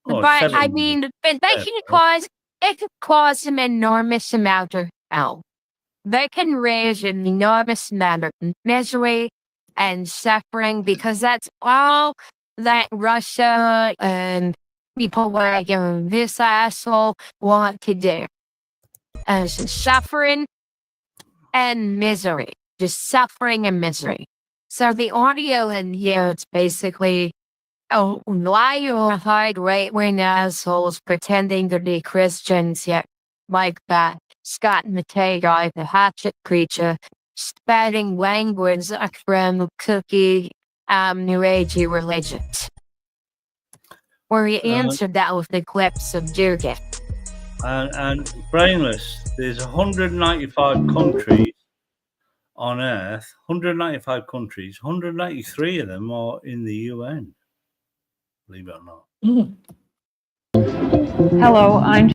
[SPEAKER 1] I mean, but it could cause an enormous amount of hell. They can raise an enormous amount of misery and suffering because that's all that Russia and people like this asshole want to do. Suffering and misery. Just suffering and misery. So the audio in here, it's basically, why you hide right-wing assholes pretending to be Christians yet like that Scott Matei, the hatchet creature, spreading language from cookie New Agey religions. Where he answered that with the clips of Dugin.
[SPEAKER 4] And Brainless, there's 195 countries on Earth, 195 countries, 193 of them are in the UN. Believe it or not.
[SPEAKER 23] Hello, I'm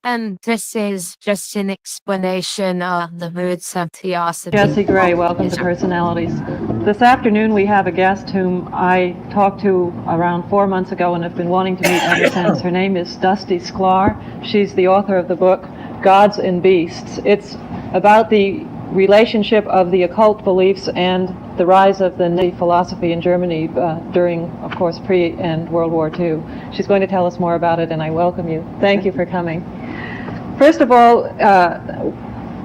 [SPEAKER 1] And this is just an explanation of the roots of theosophy.
[SPEAKER 2] Jesse Gray, welcome to Personalities. This afternoon we have a guest whom I talked to around 4 months ago and have been wanting to meet ever since. Her name is Dusty Sklar. She's the author of the book Gods and Beasts. It's about the relationship of the occult beliefs and the rise of the Nazi philosophy in Germany during, of course, pre and World War II. She's going to tell us more about it, and I welcome you. Thank you for coming. First of all,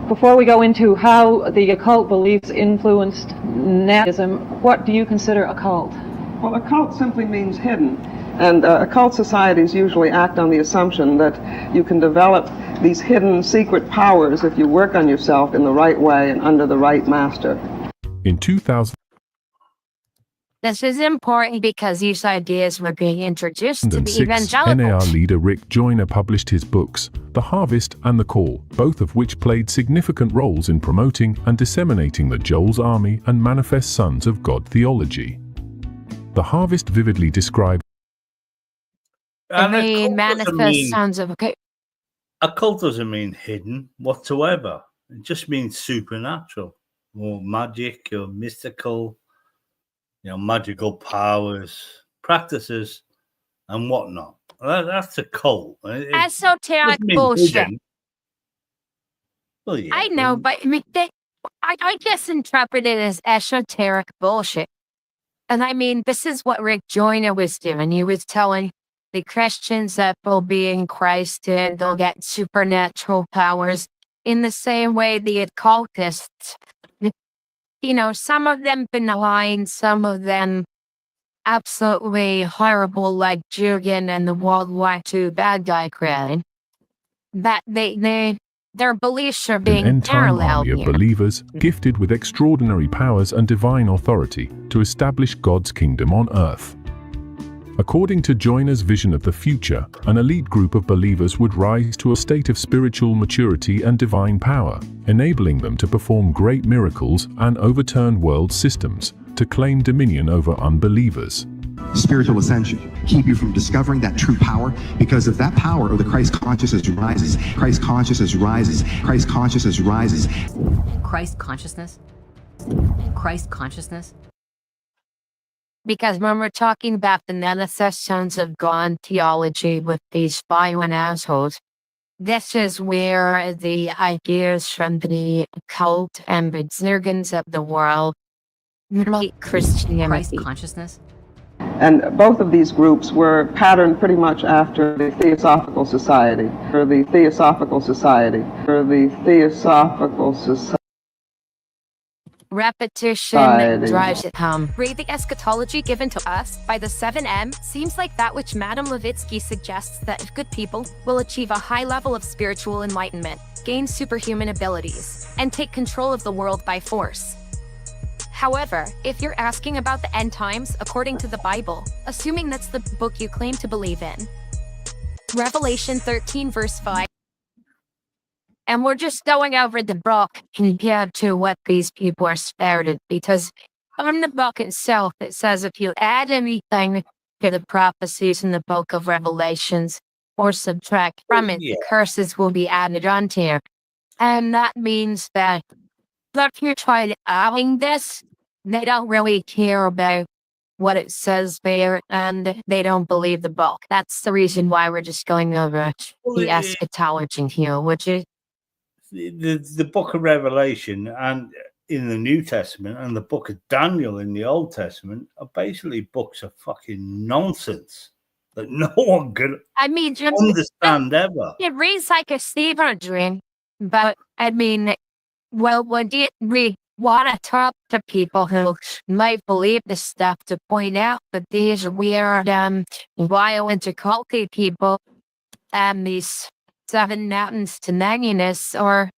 [SPEAKER 2] before we go into how the occult beliefs influenced nationalism, what do you consider occult?
[SPEAKER 10] Well, occult simply means hidden. And occult societies usually act on the assumption that you can develop these hidden secret powers if you work on yourself in the right way and under the right master.
[SPEAKER 7] In 2000,
[SPEAKER 1] this is important because these ideas were being introduced to the evangelicals.
[SPEAKER 7] NAR leader Rick Joyner published his books, The Harvest and The Call, both of which played significant roles in promoting and disseminating the Joel's Army and Manifest Sons of God theology. The Harvest vividly described
[SPEAKER 1] Manifest Sons of God.
[SPEAKER 4] Occult doesn't mean hidden whatsoever. It just means supernatural or magic or mystical, magical powers, practices, and whatnot. That's a cult.
[SPEAKER 1] Esoteric bullshit.
[SPEAKER 4] Well, yeah,
[SPEAKER 1] I know, but I just interpret it as esoteric bullshit. And I mean, this is what Rick Joyner was doing. He was telling the Christians that will be in Christ and they'll get supernatural powers in the same way the occultists. Some of them benign, some of them absolutely horrible, like Julian and the World War II bad guy crowd. That their beliefs are being
[SPEAKER 7] an end-time
[SPEAKER 1] paralleled
[SPEAKER 7] army of
[SPEAKER 1] here.
[SPEAKER 7] believers gifted with extraordinary powers and divine authority to establish God's kingdom on earth. According to Joyner's vision of the future, an elite group of believers would rise to a state of spiritual maturity and divine power, enabling them to perform great miracles and overturn world systems, to claim dominion over unbelievers.
[SPEAKER 19] Spiritual ascension. Keep you from discovering that true power, because if that power of the Christ consciousness rises, Christ consciousness rises, Christ consciousness rises.
[SPEAKER 20] Christ consciousness? Christ consciousness?
[SPEAKER 1] Because when we're talking about the Manifest Sons of God theology with these violent assholes, this is where the ideas from the occult and the Zergans of the world meet Christianity.
[SPEAKER 20] Christ consciousness?
[SPEAKER 10] And both of these groups were patterned pretty much after the Theosophical Society, or the Theosophical Society, or the Theosophical Society.
[SPEAKER 1] Repetition drives it home.
[SPEAKER 6] Read the eschatology given to us by the 7M seems like that which Madame Levitsky suggests, that if good people will achieve a high level of spiritual enlightenment, gain superhuman abilities, and take control of the world by force. However, if you're asking about the end times according to the Bible, assuming that's the book you claim to believe in, Revelation 13 verse 5.
[SPEAKER 1] And we're just going over the book compared to what these people are spouted, because on the book itself, it says if you add anything to the prophecies in the book of Revelations or subtract from it, the curses will be added onto you. And that means that if you're trying to adding this, they don't really care about what it says there, and they don't believe the book. That's the reason why we're just going over the eschatology here, which is
[SPEAKER 4] the book of Revelation and in the New Testament and the book of Daniel in the Old Testament are basically books of fucking nonsense that no one can understand ever.
[SPEAKER 1] It reads like a fever dream, but would we want to talk to people who might believe this stuff to point out that these weird, violent, occulty people and these 7 mountains to nothingness are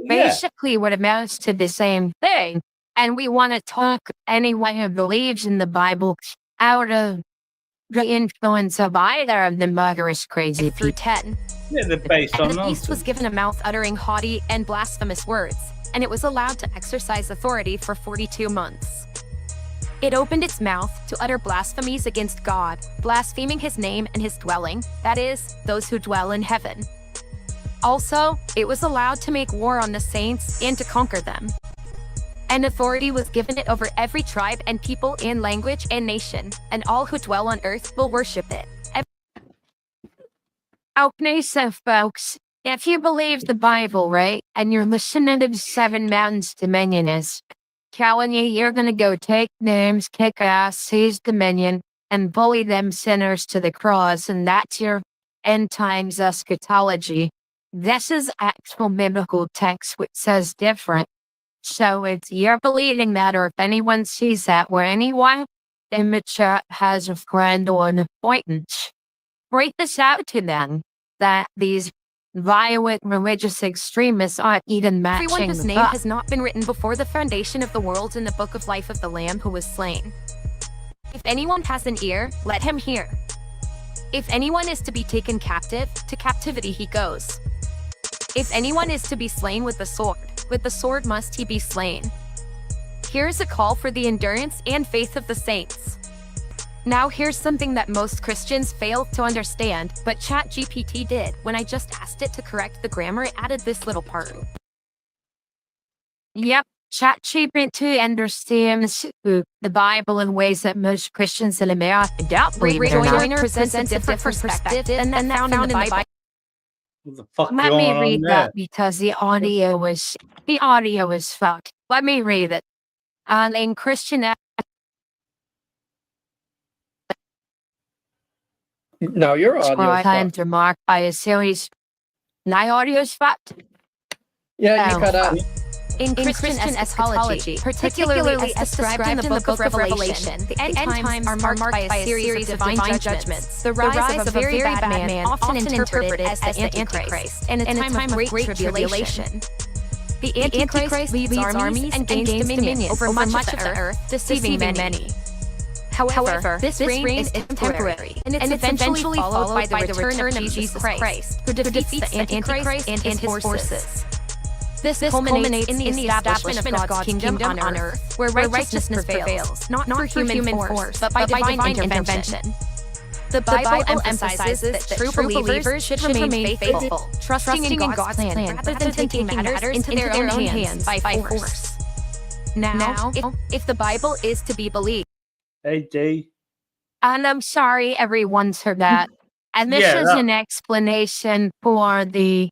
[SPEAKER 1] basically what amounts to the same thing. And we want to talk anyone who believes in the Bible out of the influence of either of the murderous crazy
[SPEAKER 6] through
[SPEAKER 1] people.
[SPEAKER 6] 10.
[SPEAKER 4] Yeah, they're based on
[SPEAKER 6] And the
[SPEAKER 4] nonsense.
[SPEAKER 6] beast was given a mouth uttering haughty and blasphemous words, and it was allowed to exercise authority for 42 months. It opened its mouth to utter blasphemies against God, blaspheming his name and his dwelling, that is, those who dwell in heaven. Also, it was allowed to make war on the saints and to conquer them. And authority was given it over every tribe and people and language and nation, and all who dwell on earth will worship it.
[SPEAKER 1] Okay, so folks, if you believe the Bible, right, and you're listening to the Seven Mountains Dominionist, telling you you're gonna go take names, kick ass, seize dominion, and bully them sinners to the cross, and that's your end times eschatology. This is actual biblical text which says different. So if you're believing that, or if anyone sees that, or anyone in the chat has a friend or an acquaintance, break this out to them that these violent religious extremists aren't even matching
[SPEAKER 6] Everyone whose
[SPEAKER 1] the
[SPEAKER 6] name
[SPEAKER 1] book.
[SPEAKER 6] has not been written before the foundation of the world in the book of life of the Lamb who was slain. If anyone has an ear, let him hear. If anyone is to be taken captive, to captivity he goes. If anyone is to be slain with the sword must he be slain. Here is a call for the endurance and faith of the saints. Now here's something that most Christians fail to understand, but ChatGPT did. When I just asked it to correct the grammar, it added this little part.
[SPEAKER 1] Yep, ChatGPT understands the Bible in ways that most Christians in America don't believe it or not.
[SPEAKER 6] Rejoiner presents a different perspective than that found in the Bible.
[SPEAKER 4] What the fuck
[SPEAKER 1] Let
[SPEAKER 4] going
[SPEAKER 1] me
[SPEAKER 4] on
[SPEAKER 1] read
[SPEAKER 4] there?
[SPEAKER 1] that because the audio was fucked. Let me read it. In Christian.
[SPEAKER 5] No, your audio is
[SPEAKER 1] times are marked by a series. My audio's fucked.
[SPEAKER 5] Yeah, you
[SPEAKER 1] Oh.
[SPEAKER 5] cut out.
[SPEAKER 6] In Christian eschatology, particularly as described in the book of Revelation, the end times are marked by a series of divine judgments. The rise of a very bad man, often interpreted as the Antichrist, and a time of great tribulation. The Antichrist leads armies and gains dominion over much of the earth, deceiving many. However, this reign is temporary, and it's eventually followed by the return of Jesus Christ, who defeats the Antichrist and his forces. This culminates in the establishment of God's kingdom on earth, where righteousness prevails, not through human force, but by divine intervention. The Bible emphasizes that true believers should remain faithful, trusting in God's plan, rather than taking matters into their own hands by force. Now, if the Bible is to be believed,
[SPEAKER 4] Hey, D.
[SPEAKER 1] And I'm sorry everyone's heard that. And this
[SPEAKER 4] Yeah,
[SPEAKER 1] is
[SPEAKER 4] that-
[SPEAKER 1] an explanation for the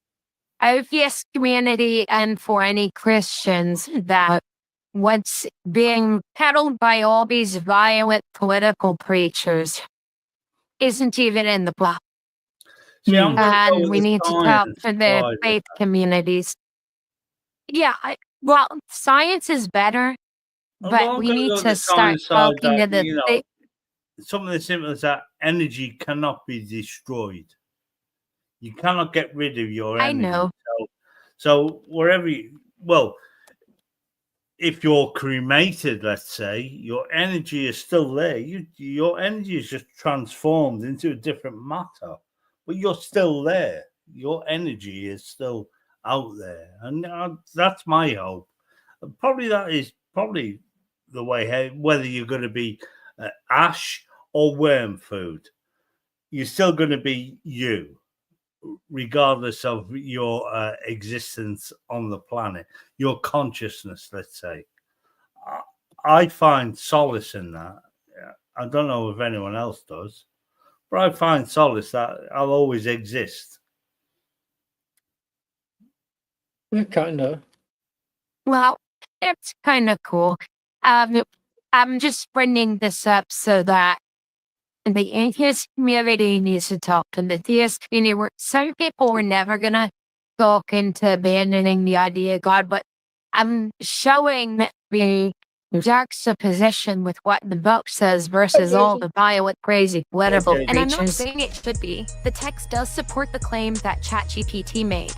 [SPEAKER 1] atheist community and for any Christians that what's being peddled by all these violent political preachers isn't even in the book.
[SPEAKER 4] See, I'm gonna go
[SPEAKER 1] And
[SPEAKER 4] with
[SPEAKER 1] we
[SPEAKER 4] the
[SPEAKER 1] need to talk
[SPEAKER 4] science
[SPEAKER 1] to the
[SPEAKER 4] side of
[SPEAKER 1] faith communities. Yeah, well, science is better,
[SPEAKER 4] Well,
[SPEAKER 1] but
[SPEAKER 4] I'm
[SPEAKER 1] we
[SPEAKER 4] gonna
[SPEAKER 1] need
[SPEAKER 4] go
[SPEAKER 1] to
[SPEAKER 4] the
[SPEAKER 1] start
[SPEAKER 4] science side
[SPEAKER 1] talking to
[SPEAKER 4] that,
[SPEAKER 1] the
[SPEAKER 4] something as simple as that energy cannot be destroyed. You cannot get rid of your
[SPEAKER 1] I
[SPEAKER 4] energy.
[SPEAKER 1] know.
[SPEAKER 4] So wherever if you're cremated, let's say, your energy is still there. Your energy is just transformed into a different matter, but you're still there. Your energy is still out there, and that's my hope. Probably that is probably the way. Whether you're going to be ash or worm food, you're still going to be you, regardless of your existence on the planet, your consciousness, let's say. I find solace in that. I don't know if anyone else does, but I find solace that I'll always exist.
[SPEAKER 5] Kind of.
[SPEAKER 1] Well, it's kind of cool. I'm just bringing this up so that the atheist community needs to talk to the theist community. Some people were never going to talk into abandoning the idea of God, but I'm showing the juxtaposition with what the book says versus all the violent, crazy political
[SPEAKER 6] and I'm not
[SPEAKER 1] preachers.
[SPEAKER 6] saying it should be, the text does support the claim that ChatGPT made.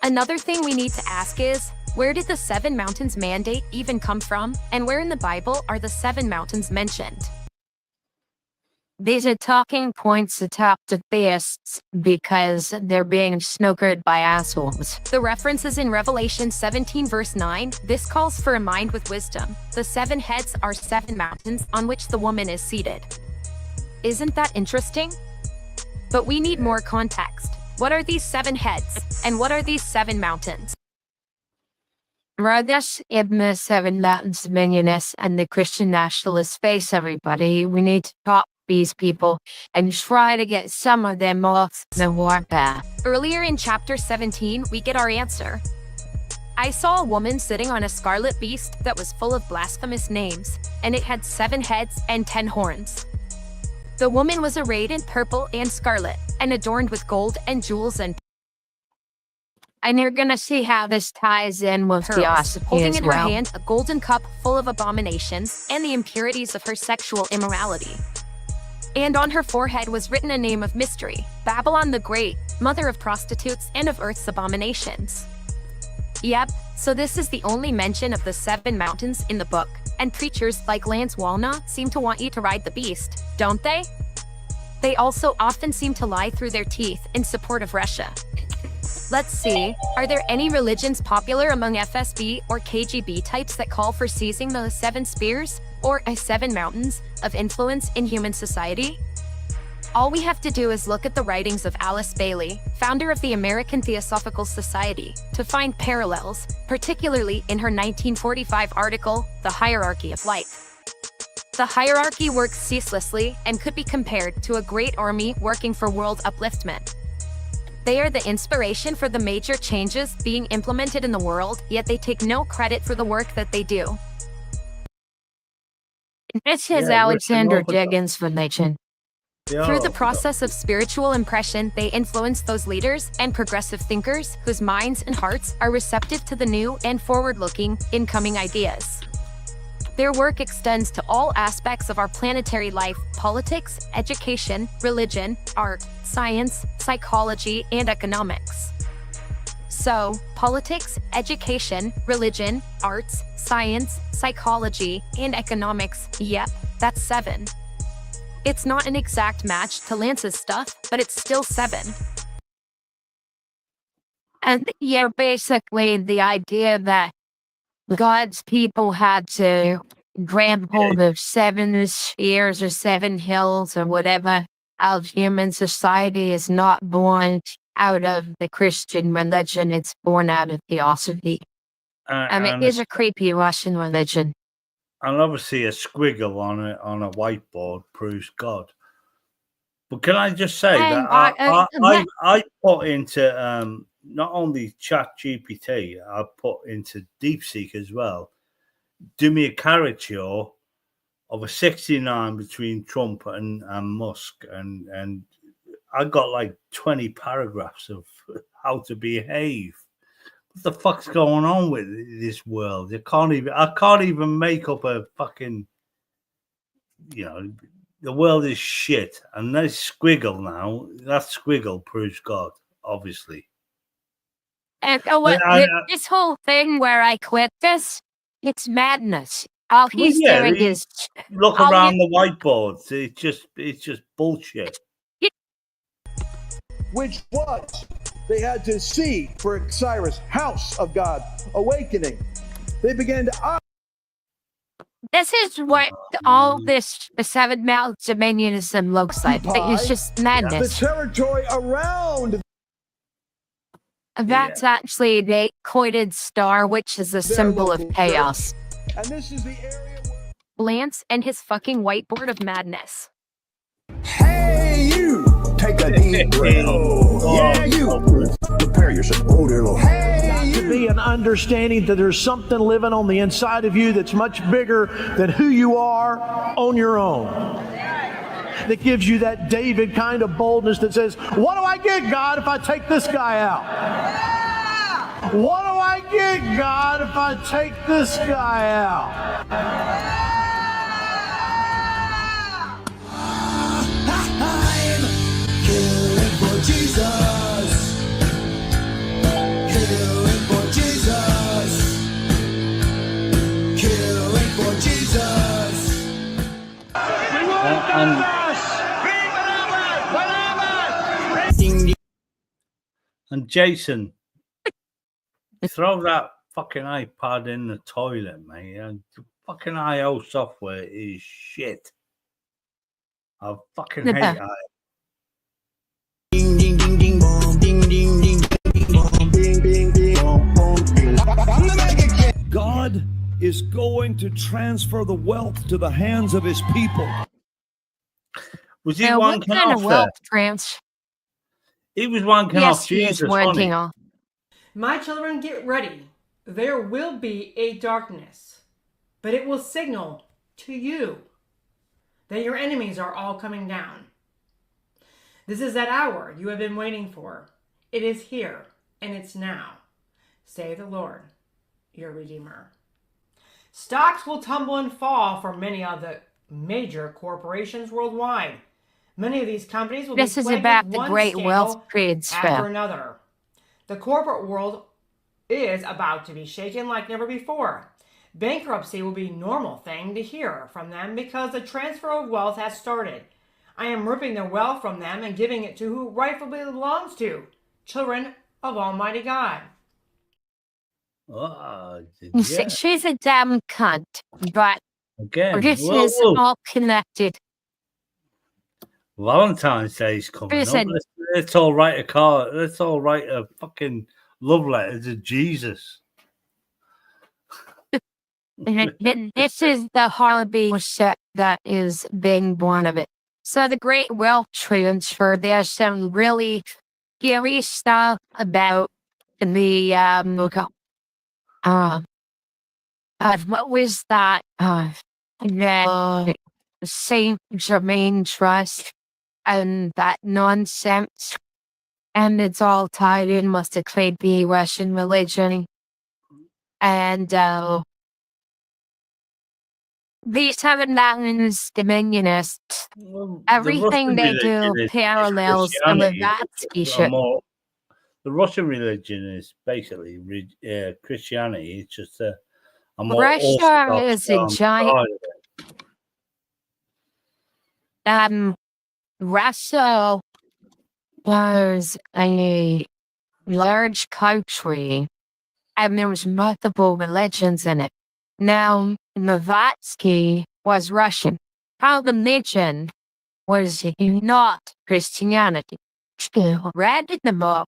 [SPEAKER 6] Another thing we need to ask is, where did the 7 mountains mandate even come from? And where in the Bible are the 7 mountains mentioned?
[SPEAKER 1] These are talking points to talk to theists because they're being snookered by assholes.
[SPEAKER 6] The reference is in Revelation 17 verse 9. This calls for a mind with wisdom. The 7 heads are 7 mountains on which the woman is seated. Isn't that interesting? But we need more context. What are these 7 heads? And what are these 7 mountains?
[SPEAKER 1] Brothers, Ibn 7 Mountains Dominionists and the Christian nationalists face everybody. We need to talk to these people and try to get some of them off the warpath.
[SPEAKER 6] Earlier in chapter 17, we get our answer. I saw a woman sitting on a scarlet beast that was full of blasphemous names, and it had 7 heads and 10 horns. The woman was arrayed in purple and scarlet, and adorned with gold and jewels and
[SPEAKER 1] you're gonna see how this ties in with theosophy
[SPEAKER 6] holding
[SPEAKER 1] as
[SPEAKER 6] in her
[SPEAKER 1] well.
[SPEAKER 6] hand a golden cup full of abominations and the impurities of her sexual immorality. And on her forehead was written a name of mystery, Babylon the Great, mother of prostitutes and of earth's abominations. Yep, so this is the only mention of the 7 mountains in the book, and preachers like Lance Wallnau seem to want you to ride the beast, don't they? They also often seem to lie through their teeth in support of Russia. Let's see, are there any religions popular among FSB or KGB types that call for seizing the 7 spears, or 7 mountains, of influence in human society? All we have to do is look at the writings of Alice Bailey, founder of the American Theosophical Society, to find parallels, particularly in her 1945 article, The Hierarchy of Life. The hierarchy works ceaselessly and could be compared to a great army working for world upliftment. They are the inspiration for the major changes being implemented in the world, yet they take no credit for the work that they do.
[SPEAKER 1] This is Alexander Diggins for Nation.
[SPEAKER 6] Through the process of spiritual impression, they influence those leaders and progressive thinkers whose minds and hearts are receptive to the new and forward-looking, incoming ideas. Their work extends to all aspects of our planetary life: politics, education, religion, art, science, psychology, and economics. So, politics, education, religion, arts, science, psychology, and economics, yep, that's 7. It's not an exact match to Lance's stuff, but it's still 7.
[SPEAKER 1] And yeah, basically the idea that God's people had to grab hold of 7 spheres or 7 hills or whatever of human society is not born out of the Christian religion, it's born out of theosophy. I mean, it's a creepy Russian religion.
[SPEAKER 4] And obviously a squiggle on a whiteboard proves God. But can I just say that I put into not only ChatGPT, I put into DeepSeek as well. Do me a caricature of a 69 between Trump and Musk, and I got like 20 paragraphs of how to behave. What the fuck's going on with this world? I can't even make up a fucking, the world is shit. And this squiggle now, that squiggle proves God, obviously.
[SPEAKER 1] And this whole thing where I quit this, it's madness. All he's doing is
[SPEAKER 4] look around the whiteboards. It's just bullshit.
[SPEAKER 9] Which was they had to see for Cyrus, house of God, awakening. They began to.
[SPEAKER 1] This is what all this 7 Mountains Dominionism looks like. It's just madness.
[SPEAKER 9] The territory around.
[SPEAKER 1] That's actually the coited star, which is a symbol of chaos.
[SPEAKER 9] And this is the area where
[SPEAKER 6] Lance and his fucking whiteboard of madness.
[SPEAKER 9] Hey, you! Take a deep breath. Yeah, you! Prepare yourself. Oh, dear Lord. Hey, to be an understanding that there's something living on the inside of you that's much bigger than who you are on your own. That gives you that David kind of boldness that says, what do I get, God, if I take this guy out? What do I get, God, if I take this guy out? I'm killing for Jesus. Killing for Jesus. Killing for Jesus. We want
[SPEAKER 4] And Jason, throw that fucking iPad in the toilet, mate. And fucking IO software is shit. I fucking hate it.
[SPEAKER 9] Ding ding ding ding boom ding God is going to transfer the wealth to the hands of his people.
[SPEAKER 4] Was he
[SPEAKER 1] Now, what
[SPEAKER 4] wanking
[SPEAKER 1] kind of
[SPEAKER 4] off
[SPEAKER 1] wealth
[SPEAKER 4] there?
[SPEAKER 1] trans?
[SPEAKER 4] He was wanking
[SPEAKER 1] Yes,
[SPEAKER 4] off
[SPEAKER 1] he is
[SPEAKER 4] Jesus, wasn't he?
[SPEAKER 1] wanking off.
[SPEAKER 8] My children, get ready. There will be a darkness, but it will signal to you that your enemies are all coming down. This is that hour you have been waiting for. It is here, and it's now. Say the Lord, your Redeemer. Stocks will tumble and fall for many of the major corporations worldwide. Many of these companies will
[SPEAKER 1] This
[SPEAKER 8] be
[SPEAKER 1] is
[SPEAKER 8] plagued
[SPEAKER 1] about
[SPEAKER 8] with
[SPEAKER 1] the
[SPEAKER 8] one
[SPEAKER 1] great wealth
[SPEAKER 8] scandal
[SPEAKER 1] transfer.
[SPEAKER 8] after another. The corporate world is about to be shaken like never before. Bankruptcy will be a normal thing to hear from them because the transfer of wealth has started. I am ripping their wealth from them and giving it to who rightfully belongs to, children of Almighty God.
[SPEAKER 4] Oh, yeah.
[SPEAKER 1] She's a damn cunt, but
[SPEAKER 4] Again,
[SPEAKER 1] this
[SPEAKER 4] whoa,
[SPEAKER 1] is
[SPEAKER 4] whoa.
[SPEAKER 1] all connected.
[SPEAKER 4] Valentine's Day's coming up.
[SPEAKER 1] Listen.
[SPEAKER 4] Let's all write a card. Let's all write a fucking love letter to Jesus.
[SPEAKER 1] This is the Harley set that is being born of it. So the great wealth transfer, there's some really scary stuff about the what was that? The Saint Germain Trust and that nonsense. And it's all tied in, must have could be Russian religion. And these seven mountains Dominionists, everything they do parallels the Vatsky shit.
[SPEAKER 4] The Russian religion is basically Christianity. It's just a more
[SPEAKER 1] Russia is a giant. Russia was a large country, and there was multiple religions in it. Now, Blavatsky was Russian. Our religion was not Christianity. He read the book.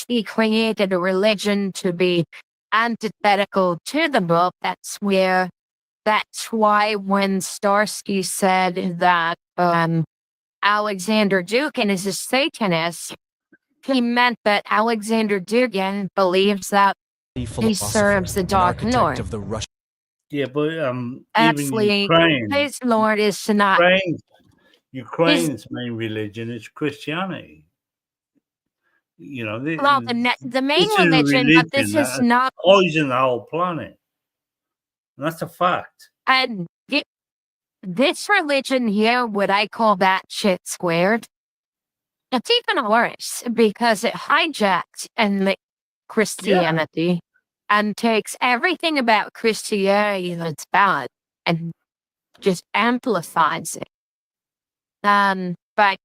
[SPEAKER 1] He created a religion to be antithetical to the book. That's why when Starsky said that Alexander Dugin is a Satanist, he meant that Alexander Dugin believes that he serves the Dark Lord.
[SPEAKER 4] Yeah, but
[SPEAKER 1] Actually,
[SPEAKER 4] even Ukraine,
[SPEAKER 1] his Lord is not.
[SPEAKER 4] Ukraine's main religion is Christianity. You know,
[SPEAKER 1] Well, the main religion, but this is not
[SPEAKER 4] poison the whole planet. And that's a fact.
[SPEAKER 1] And this religion here, what I call that shit squared, it's even worse because it hijacks and Christianity and takes everything about Christianity that's bad and just amplifies it. But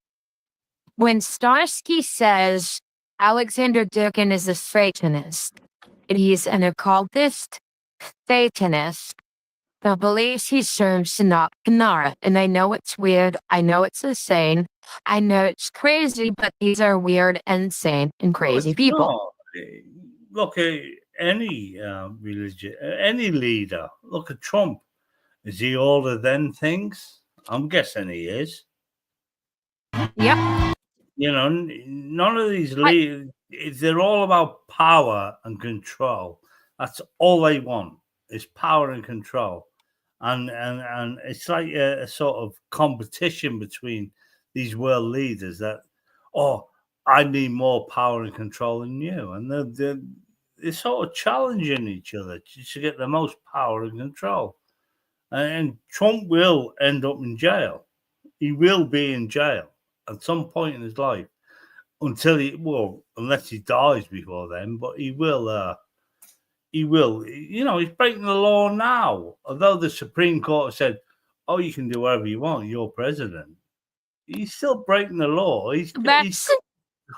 [SPEAKER 1] when Starsky says Alexander Dugin is a Satanist, he's an occultist, Satanist, the beliefs he serves are not Kanara. And I know it's weird. I know it's insane. I know it's crazy, but these are weird, insane, and crazy people.
[SPEAKER 4] Look at any religion, any leader. Look at Trump. Is he all of them things? I'm guessing he is.
[SPEAKER 1] Yep.
[SPEAKER 4] You know, none of these leaders, they're all about power and control. That's all they want is power and control. And it's like a sort of competition between these world leaders that, I need more power and control than you. And they're sort of challenging each other to get the most power and control. And Trump will end up in jail. He will be in jail at some point in his life unless he dies before then, but he will, he's breaking the law now. Although the Supreme Court said, you can do whatever you want, you're president. He's still breaking the law. He's got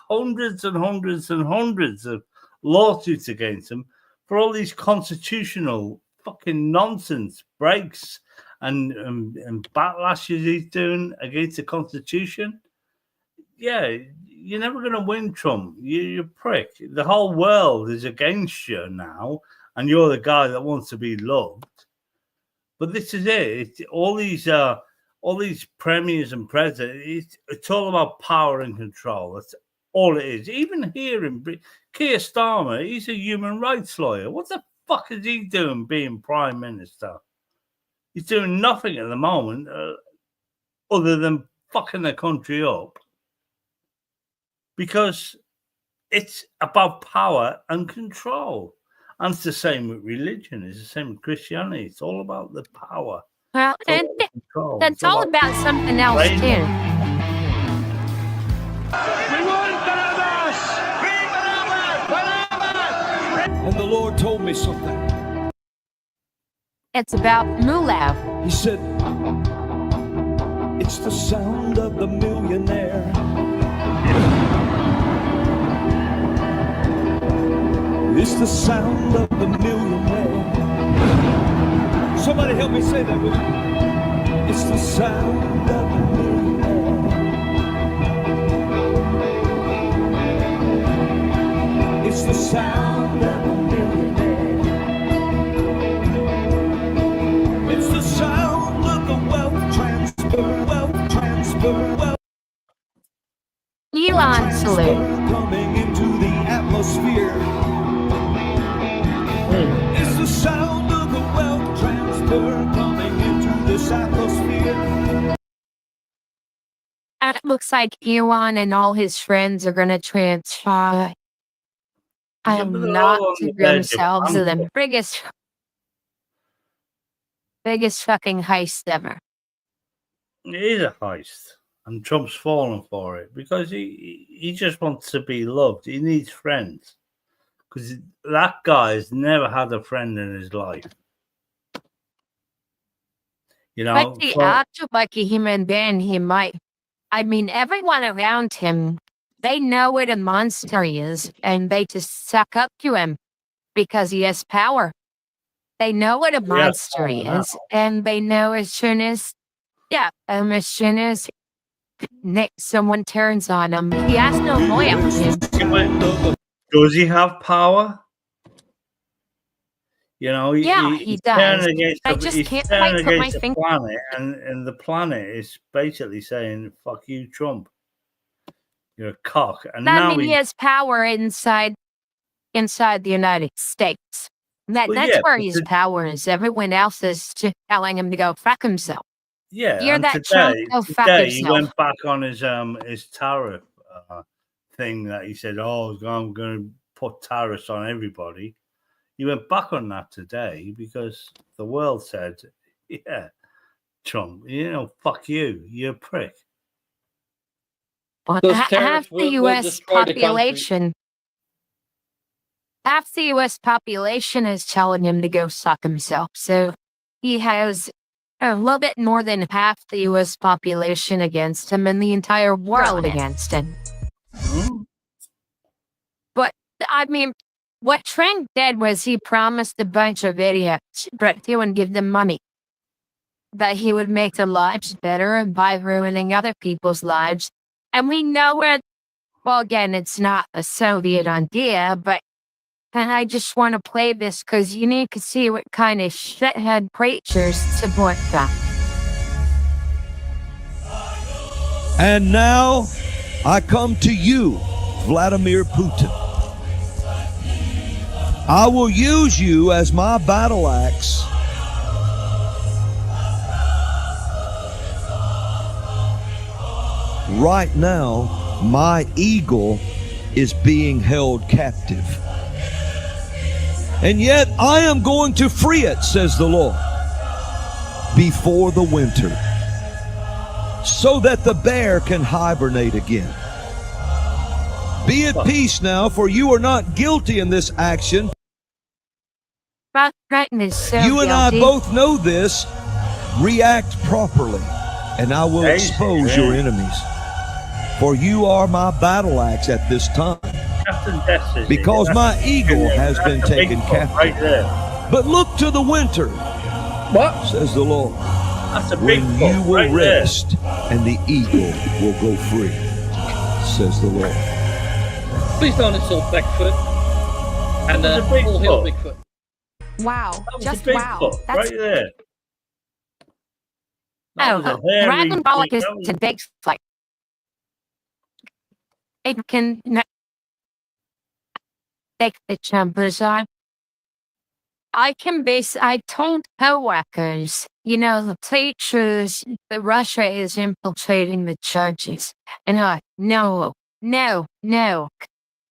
[SPEAKER 4] hundreds and hundreds and hundreds of lawsuits against him for all these constitutional fucking nonsense breaks and backlashes he's doing against the Constitution. yeah, you're never going to win, Trump. You prick. The whole world is against you now, and you're the guy that wants to be loved. But this is it. All these premiers and presidents, it's all about power and control. That's all it is. Even here in Britain, Keir Starmer, he's a human rights lawyer. What the fuck is he doing being prime minister? He's doing nothing at the moment other than fucking the country up. Because it's about power and control. And it's the same with religion. It's the same with Christianity. It's all about the power.
[SPEAKER 1] Well, and that's all about something else, too.
[SPEAKER 9] And the Lord told me something.
[SPEAKER 1] It's about moolah.
[SPEAKER 9] He said, it's the sound of the millionaire. It's the sound of the millionaire. Somebody help me say that with me. It's the sound of the millionaire. It's the sound of the millionaire. It's the sound of the wealth transfer, wealth transfer, wealth.
[SPEAKER 1] Elon salute.
[SPEAKER 9] Coming into the atmosphere. It's the sound of the wealth transfer coming into this atmosphere.
[SPEAKER 1] And it looks like Elon and all his friends are going to transfer not to themselves of the biggest fucking heist ever.
[SPEAKER 4] It is a heist. And Trump's fallen for it because he just wants to be loved. He needs friends. Because that guy has never had a friend in his life. You know,
[SPEAKER 1] But he acted like a human being. He might. I mean, everyone around him, they know what a monster he is, and they just suck up to him because he has power. They know what a monster he is, and they know as soon as someone turns on him, he has no loyalty.
[SPEAKER 4] Does he have power? You know,
[SPEAKER 1] he does. I just can't quite put my finger
[SPEAKER 4] on it, and the planet is basically saying, "Fuck you, Trump. You're a cock." And
[SPEAKER 1] now he has power inside the United States. That's where his power is. Everyone else is just telling him to go fuck himself.
[SPEAKER 4] Yeah,
[SPEAKER 1] you're
[SPEAKER 4] and
[SPEAKER 1] that Trump. Go fuck
[SPEAKER 4] today
[SPEAKER 1] himself.
[SPEAKER 4] He went back on his tariff thing that he said, "Oh, I'm going to put tariffs on everybody." He went back on that today because the world said, "Yeah, Trump, fuck you. You're a prick."
[SPEAKER 1] But half the U.S. population, is telling him to go suck himself. So he has a little bit more than half the U.S. population against him and the entire world against him. But, I mean, what Trump did was he promised a bunch of idiots, but he wouldn't give them money. That he would make their lives better by ruining other people's lives. And we know well, again, it's not a Soviet idea, but I just want to play this because you need to see what kind of shithead preachers support that.
[SPEAKER 9] And now I come to you, Vladimir Putin. I will use you as my battle axe. Right now, my eagle is being held captive. And yet I am going to free it, says the Lord, before the winter, so that the bear can hibernate again. Be at peace now, for you are not guilty in this action. You and I both know this. React properly, and I will expose your enemies. For you are my battle axe at this time. Because my eagle has been taken captive. But look to the winter, says the Lord, when you will rest and the eagle will go free. says the Lord.
[SPEAKER 5] Please don't insult Bigfoot. And full hill Bigfoot.
[SPEAKER 6] Wow. Just
[SPEAKER 4] Bigfoot,
[SPEAKER 6] wow. That's
[SPEAKER 4] right there. That was a hairy
[SPEAKER 6] Dragon Ball
[SPEAKER 4] thing.
[SPEAKER 6] is
[SPEAKER 4] That was-
[SPEAKER 6] to Bigfoot. It can take the temperature. I told co-workers, the teachers, that Russia is infiltrating the churches. And no.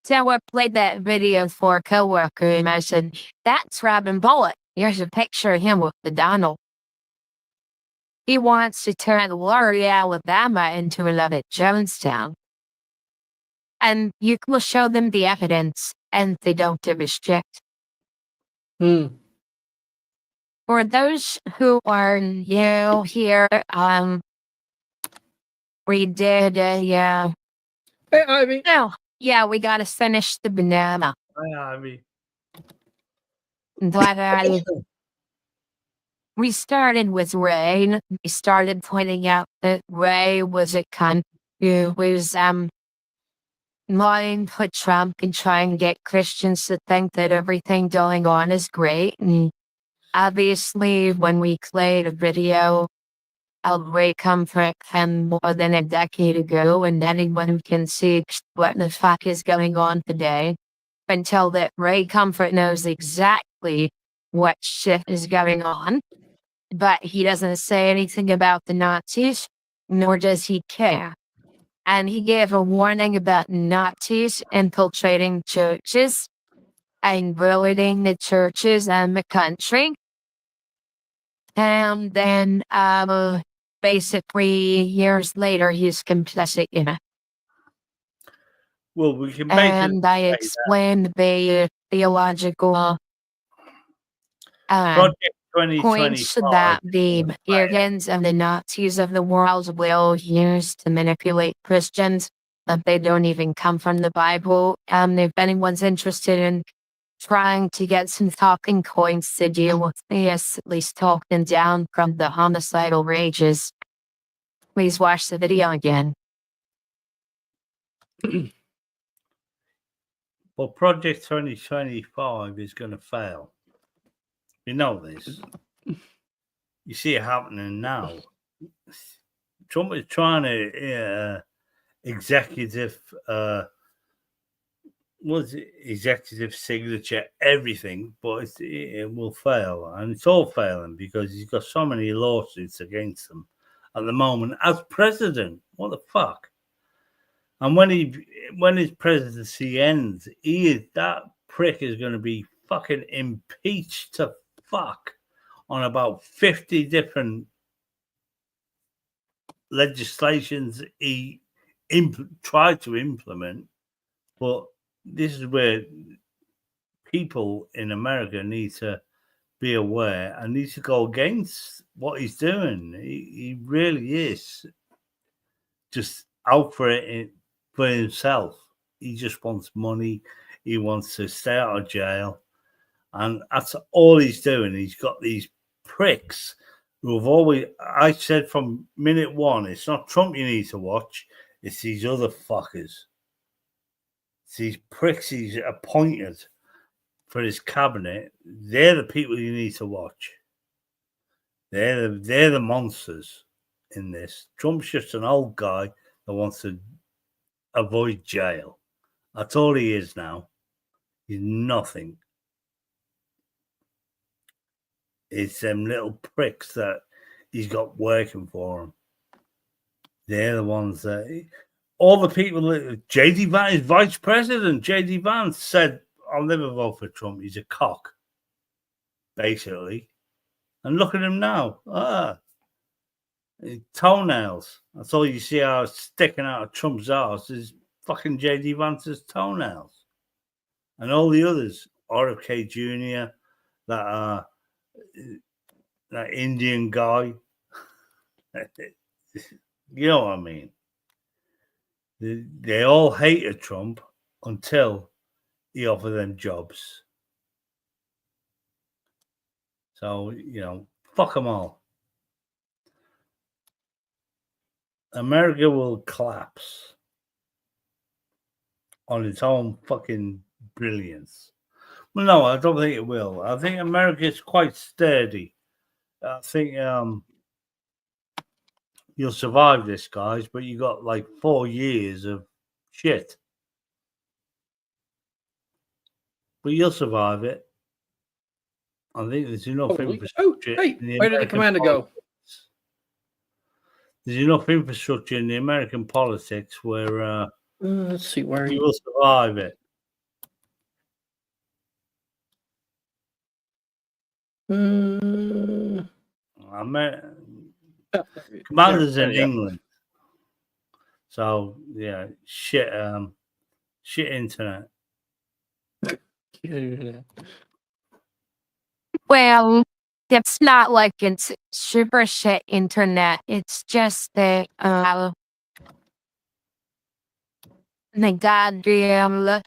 [SPEAKER 6] So I played that video for a co-worker and I said, that's Robin Bullitt. Here's a picture of him with the Donald. He wants to turn Laurie, Alabama into another Jonestown. And you will show them the evidence and they don't give a shit. For those who are new here, we did
[SPEAKER 5] Hey, Ivy.
[SPEAKER 6] Oh, yeah, we gotta finish the banana.
[SPEAKER 4] Hi, Ivy.
[SPEAKER 6] But we started with Ray. We started pointing out that Ray was a cunt who was lying for Trump and trying to get Christians to think that everything going on is great. And obviously, when we played a video of Ray Comfort more than a decade ago, and anyone who can see what the fuck is going on today, until that Ray Comfort knows exactly what shit is going on, but he doesn't say anything about the Nazis, nor does he care. And he gave a warning about Nazis infiltrating churches and ruining the churches and the country. And then, basically, years later, he's complicit in it.
[SPEAKER 4] Well, we can
[SPEAKER 6] And I explained the theological
[SPEAKER 4] Project
[SPEAKER 6] points
[SPEAKER 4] 2025.
[SPEAKER 6] that the pagans and the Nazis of the world will use to manipulate Christians, that they don't even come from the Bible. If anyone's interested in trying to get some talking points to deal with this, at least talk them down from the homicidal rages, please watch the video again.
[SPEAKER 4] Well, Project 2025 is going to fail. You know this. You see it happening now. Trump is trying to executive signature everything, but it will fail, and it's all failing because he's got so many lawsuits against him at the moment as president. What the fuck? And when his presidency ends, that prick is going to be fucking impeached to fuck on about 50 different legislations he tried to implement. But this is where people in America need to be aware and need to go against what he's doing. He really is just out for it for himself. He just wants money. He wants to stay out of jail. And that's all he's doing. He's got these pricks who have always, I said from minute one, it's not Trump you need to watch, it's these other fuckers. It's these pricks he's appointed for his cabinet. They're the people you need to watch. They're the monsters in this. Trump's just an old guy that wants to avoid jail. That's all he is now. He's nothing. It's them little pricks that he's got working for him. They're the ones that... all the people... J.D. Vance is vice president. J.D. Vance said, I'll never vote for Trump. He's a cock. Basically. And look at him now. Toenails. That's all you see out sticking out of Trump's arse is fucking J.D. Vance's toenails. And all the others. RFK Jr., that Indian guy. You know what I mean? They all hated Trump until he offered them jobs. So, fuck them all. America will collapse. on its own fucking brilliance. Well, no, I don't think it will. I think America is quite sturdy. I think you'll survive this, guys, but you got like 4 years of shit. But you'll survive it. I think there's enough infrastructure.
[SPEAKER 5] Hey, where did the commander go?
[SPEAKER 4] There's enough infrastructure in the American politics where
[SPEAKER 5] let's see where
[SPEAKER 4] you will survive it. Commanders in England. So yeah, shit internet.
[SPEAKER 1] Well, it's not like it's super shit internet. It's just the goddamn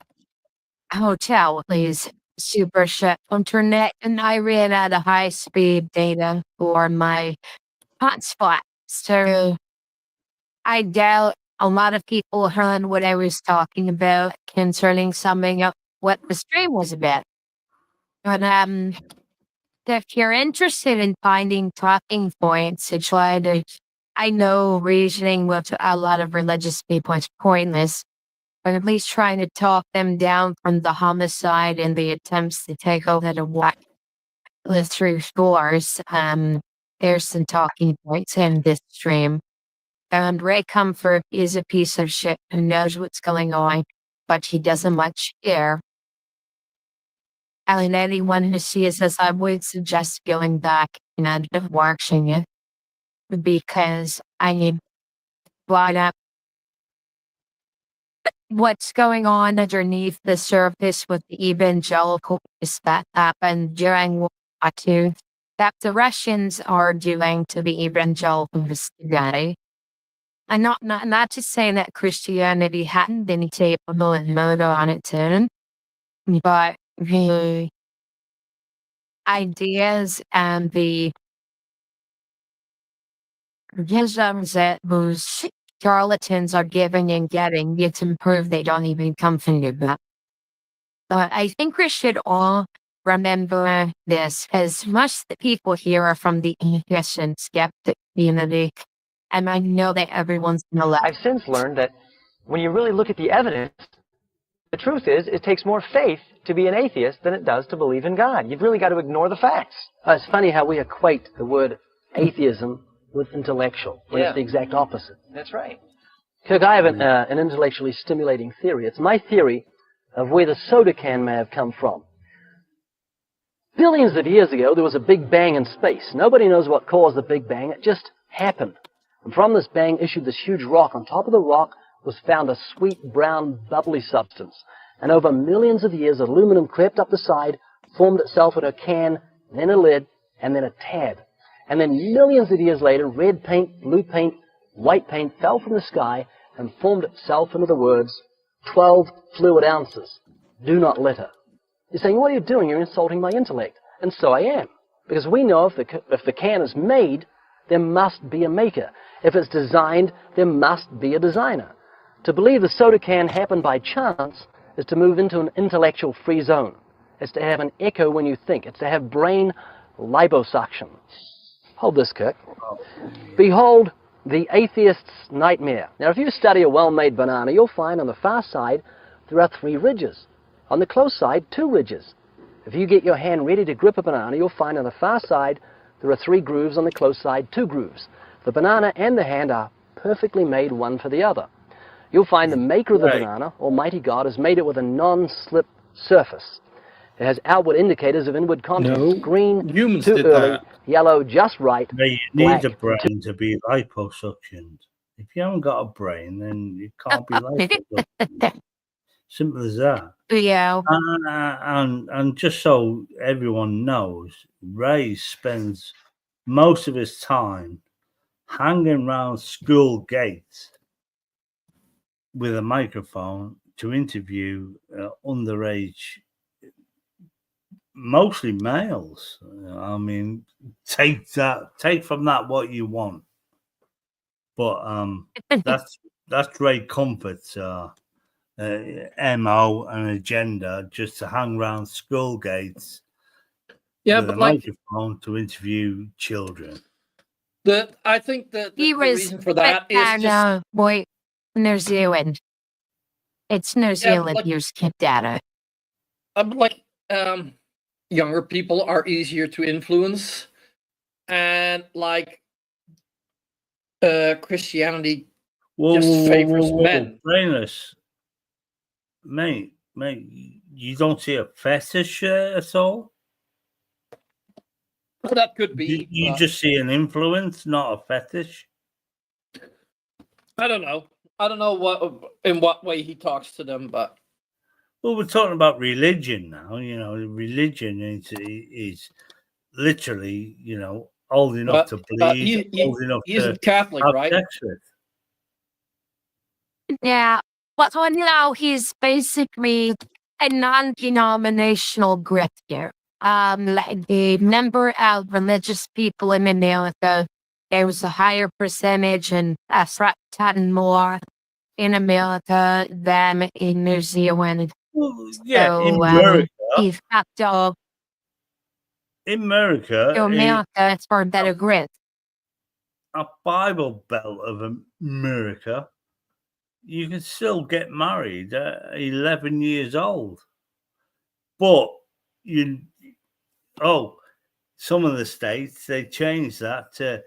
[SPEAKER 1] hotel is super shit internet, and I ran out of high speed data for my hotspot. So I doubt a lot of people heard what I was talking about concerning something of what the stream was about. But if you're interested in finding talking points to try to, I know reasoning with a lot of religious people is pointless, but at least trying to talk them down from the homicide and the attempts to take over the white through stores. There's some talking points in this stream. And Ray Comfort is a piece of shit who knows what's going on, but he doesn't much care. And anyone who sees this, I would suggest going back and watching it, because I need brought up what's going on underneath the surface with the evangelical that happened during World War II, that the Russians are doing to the evangelicals today. And not to say that Christianity hadn't been capable of murder on its own, but the ideas and the isms that those charlatans are giving and getting, it's improved they don't even come from you. But I think we should all remember this, as much the people here are from the atheist and skeptic community, and I know that everyone's gonna let.
[SPEAKER 3] I've since learned that when you really look at the evidence, the truth is it takes more faith to be an atheist than it does to believe in God. You've really got to ignore the facts. It's funny how we equate the word atheism with intellectual, when it's the exact opposite. That's right. Kirk, I have an intellectually stimulating theory. It's my theory of where the soda can may have come from. Billions of years ago, there was a big bang in space. Nobody knows what caused the big bang. It just happened. And from this bang issued this huge rock. On top of the rock was found a sweet, brown, bubbly substance. And over millions of years, aluminum crept up the side, formed itself in a can, then a lid, and then a tab. And then millions of years later, red paint, blue paint, white paint fell from the sky and formed itself into the words, 12 fluid ounces. Do not litter. You're saying, what are you doing? You're insulting my intellect. And so I am. Because we know if the can is made, there must be a maker. If it's designed, there must be a designer. To believe the soda can happened by chance is to move into an intellectual free zone. It's to have an echo when you think. It's to have brain liposuction. Hold this, Kirk. Behold the atheist's nightmare. Now, if you study a well-made banana, you'll find on the far side there are 3 ridges. On the close side, 2 ridges. If you get your hand ready to grip a banana, you'll find on the far side there are 3 grooves, on the close side 2 grooves. The banana and the hand are perfectly made one for the other. You'll find the maker of the banana, Almighty God, has made it with a non-slip surface. It has outward indicators of inward contents. Green, too early, yellow, just right.
[SPEAKER 4] You need a brain to be liposuctioned. If you haven't got a brain, then you can't be liposuctioned. Simple as that.
[SPEAKER 1] Yeah.
[SPEAKER 4] And just so everyone knows, Ray spends most of his time hanging around school gates with a microphone to interview underage, mostly males. I mean, take from that what you want. But that's Ray Comfort's MO and agenda just to hang around school gates
[SPEAKER 5] with
[SPEAKER 4] a microphone to interview children.
[SPEAKER 5] I think that the
[SPEAKER 1] He was
[SPEAKER 5] reason for that is just
[SPEAKER 1] boy, New Zealand. It's New Zealand.
[SPEAKER 5] like-
[SPEAKER 1] You're skipped at it.
[SPEAKER 5] Younger people are easier to influence, and Christianity just favors men.
[SPEAKER 4] Brainless. Mate, you don't see a fetish at all?
[SPEAKER 5] That could be.
[SPEAKER 4] You just see an influence, not a fetish.
[SPEAKER 5] I don't know. I don't know in what way he talks to them, but.
[SPEAKER 4] Well, we're talking about religion now. You know, religion is literally, old enough to believe, old enough
[SPEAKER 5] he's
[SPEAKER 4] to
[SPEAKER 5] Catholic,
[SPEAKER 4] have
[SPEAKER 5] right?
[SPEAKER 4] sex with.
[SPEAKER 1] Yeah, but he's basically a non-denominational grifter. Like the number of religious people in America, there was a higher percentage and a ton more in America than in New Zealand.
[SPEAKER 4] Well, yeah,
[SPEAKER 1] so,
[SPEAKER 4] in America.
[SPEAKER 1] He's got to
[SPEAKER 4] In America,
[SPEAKER 1] it's for better grit.
[SPEAKER 4] A Bible Belt of America, you can still get married at 11 years old. But some of the states, they changed that to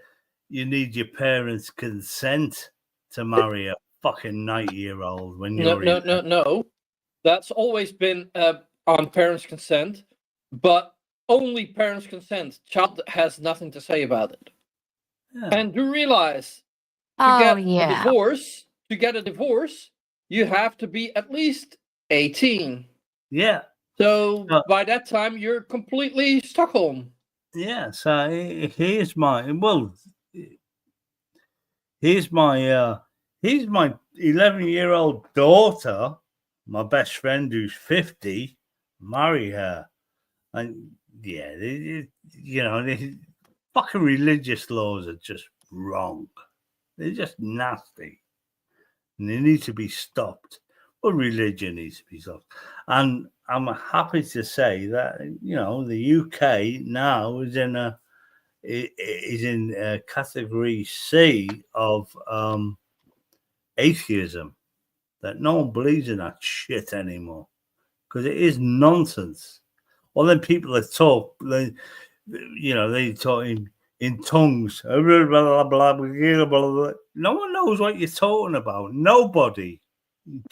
[SPEAKER 4] you need your parents' consent to marry a fucking 90-year-old when you're
[SPEAKER 5] No. That's always been on parents' consent, but only parents' consent. Child has nothing to say about it. Yeah. And do realize to get a divorce, you have to be at least 18.
[SPEAKER 4] Yeah.
[SPEAKER 5] So by that time, you're completely Stockholm.
[SPEAKER 4] Yeah. So here's my 11-year-old daughter, my best friend who's 50, marry her. And yeah, the fucking religious laws are just wrong. They're just nasty. And they need to be stopped. Well, religion needs to be stopped. And I'm happy to say that, the UK now is in category C of atheism. That no one believes in that shit anymore. Because it is nonsense. Well, then people that talk, they talk in tongues. Blah, blah, blah, blah, blah. No one knows what you're talking about. Nobody.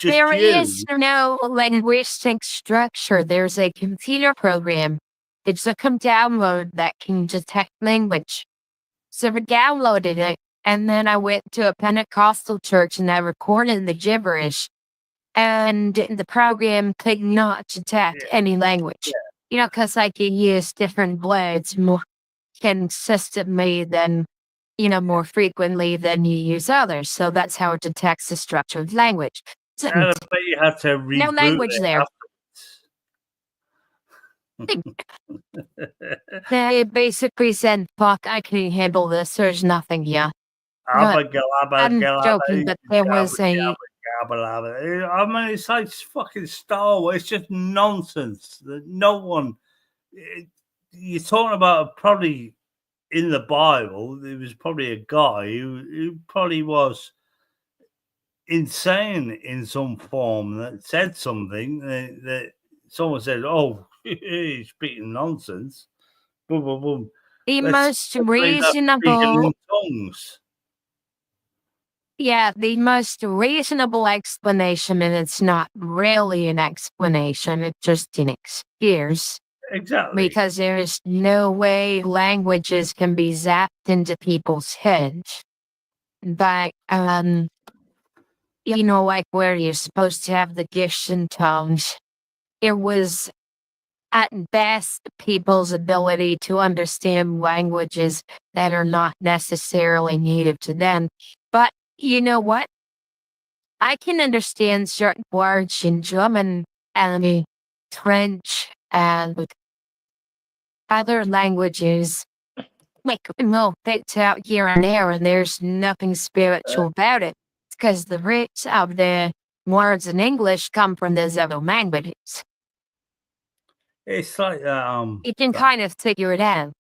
[SPEAKER 1] There is no linguistic structure. There's a computer program. It's a download that can detect language. So I downloaded it, and then I went to a Pentecostal church and I recorded the gibberish. And the program could not detect any language. Yeah. Because I can use different words more consistently than, more frequently than you use others. So that's how it detects the structure of language. So,
[SPEAKER 4] I bet you have to reboot
[SPEAKER 1] no language there. They basically said, fuck, I can handle this. There's nothing here. I'm joking, but there was a...
[SPEAKER 4] I mean, it's like fucking Star Wars. It's just nonsense. No one... You're talking about probably in the Bible, there was probably a guy who probably was insane in some form that said something that someone said, oh, he's speaking nonsense. Boom, boom, boom.
[SPEAKER 1] The most reasonable... Yeah, the most reasonable explanation, and it's not really an explanation, it's just an excuse.
[SPEAKER 4] Exactly.
[SPEAKER 1] Because there is no way languages can be zapped into people's heads. But, like where you're supposed to have the gifts and tongues, it was at best people's ability to understand languages that are not necessarily native to them. But you know what? I can understand certain words in German and French and other languages. Like, picked out here and there, and there's nothing spiritual about it. It's because the roots of the words in English come from those other languages.
[SPEAKER 4] It's like that.
[SPEAKER 1] You can kind of figure it out.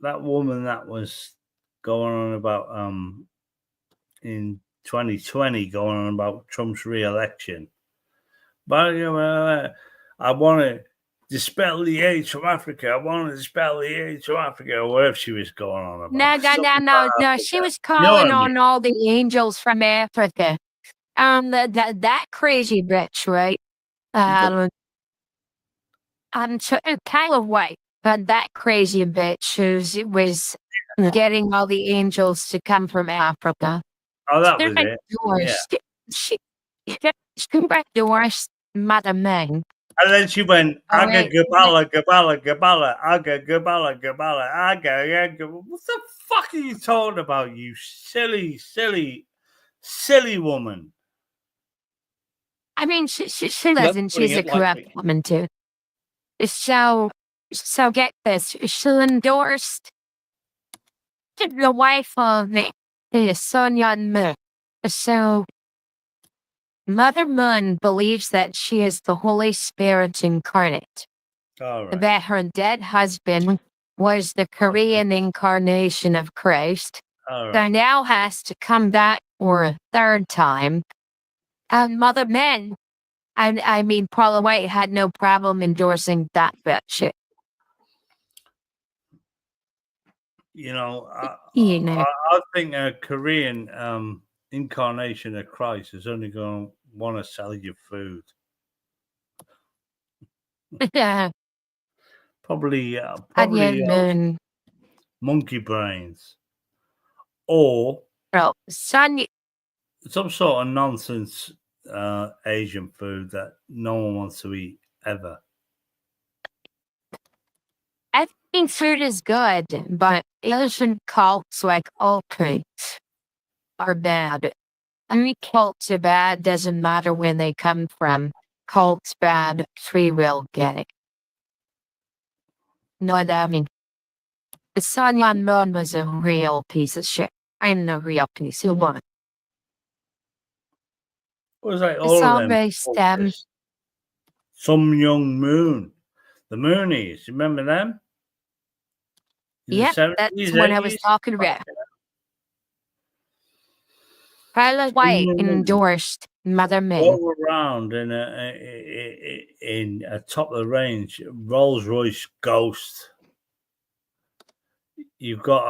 [SPEAKER 4] That woman that was going on about in 2020, going on about Trump's re-election. But I want to dispel the AIDS from Africa. I want to dispel the AIDS from Africa, or whatever she was going on about.
[SPEAKER 1] No. She was calling on all the angels from Africa. That crazy bitch, right? I'm kind of white, but that crazy bitch who was getting all the angels to come from Africa.
[SPEAKER 4] Oh, that was it.
[SPEAKER 1] She endorsed Mother Men.
[SPEAKER 4] And then she went, Aga Gabala, Gabala, Gabala, Aga Gabala, Gabala, Aga. What the fuck are you talking about, you silly, silly, silly woman?
[SPEAKER 1] I mean, she doesn't. She's a corrupt woman, too. So get this. She endorsed the wife of the Sun Yat Moon. So Mother Moon believes that she is the Holy Spirit incarnate.
[SPEAKER 4] All right.
[SPEAKER 1] That her dead husband was the Korean incarnation of Christ.
[SPEAKER 4] All right.
[SPEAKER 1] So now has to come back for a third time. Mother Men, I mean, Paula White had no problem endorsing that shit.
[SPEAKER 4] I think a Korean incarnation of Christ is only going to want to sell you food. Probably monkey brains. Or some sort of nonsense Asian food that no one wants to eat ever.
[SPEAKER 1] I think food is good, but Asian cults like cults are bad. I mean, cults are bad, doesn't matter where they come from. Cults bad, free will get it. No, I mean, the Sun Yat Moon was a real piece of shit. I'm a real piece of one.
[SPEAKER 4] What was like all of them? Some Young Moon. The Moonies, remember them?
[SPEAKER 1] Yeah, that's what I was talking about. Paula White endorsed Mother Men.
[SPEAKER 4] Go around in a top of the range Rolls Royce Ghost. You've got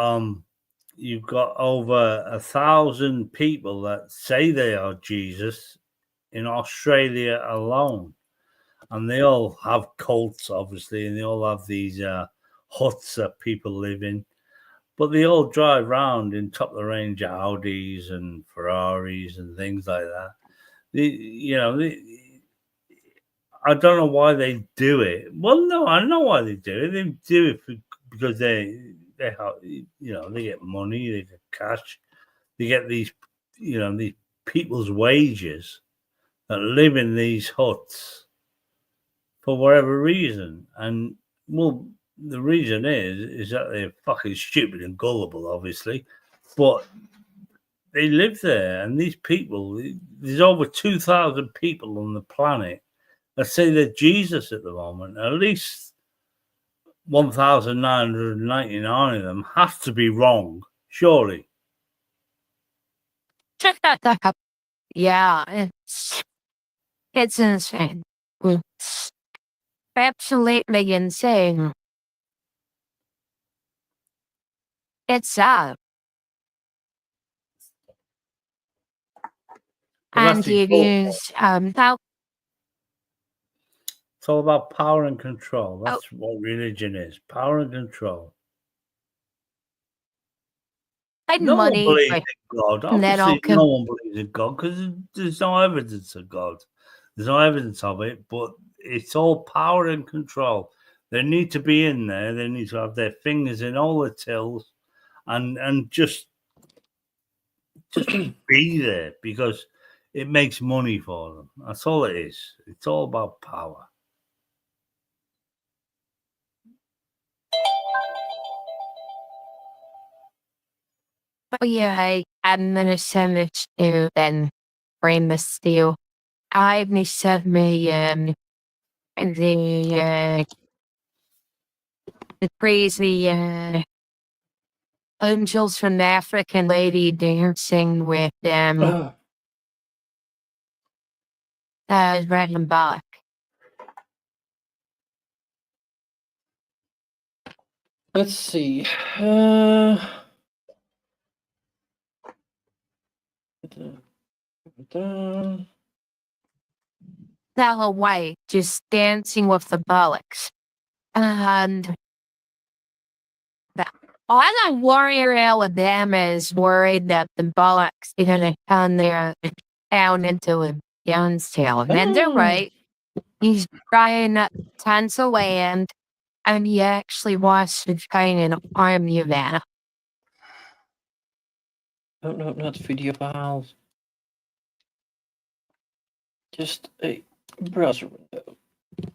[SPEAKER 4] over 1,000 people that say they are Jesus in Australia alone, and they all have cults, obviously, and they all have these huts that people live in. But they all drive around in top-of-the-range Audis and Ferraris and things like that. I don't know why they do it. Well, no, I know why they do it. They do it because they have, they get money, they get cash, they get these people's wages that live in these huts for whatever reason. And well, the reason is that they're fucking stupid and gullible, obviously, but they live there. And these people, there's over 2,000 people on the planet that say they're Jesus at the moment. At least 1,999 of them have to be wrong, surely.
[SPEAKER 1] Check that up. Yeah, it's insane. It's absolutely insane. It's sad. And you use how
[SPEAKER 4] it's all about power and control. That's what religion is. Power and control. No one believes in God. Obviously, no one believes in God because there's no evidence of God. There's no evidence of it, but it's all power and control. They need to be in there. They need to have their fingers in all the tills and just be there because it makes money for them. That's all it is. It's all about power.
[SPEAKER 1] Oh yeah, I'm gonna send it to then frame the steel. Ivy sent me the crazy angels from the African lady dancing with them. Red and black.
[SPEAKER 5] Let's see.
[SPEAKER 1] Stella White just dancing with the bullocks. And the warrior Alabama is worried that the bullocks are going to come there down into a Youngstown. And they're right. He's buying up tons of land, and he actually wants to train an army of that.
[SPEAKER 5] Oh, no, not video files. Just a browser window.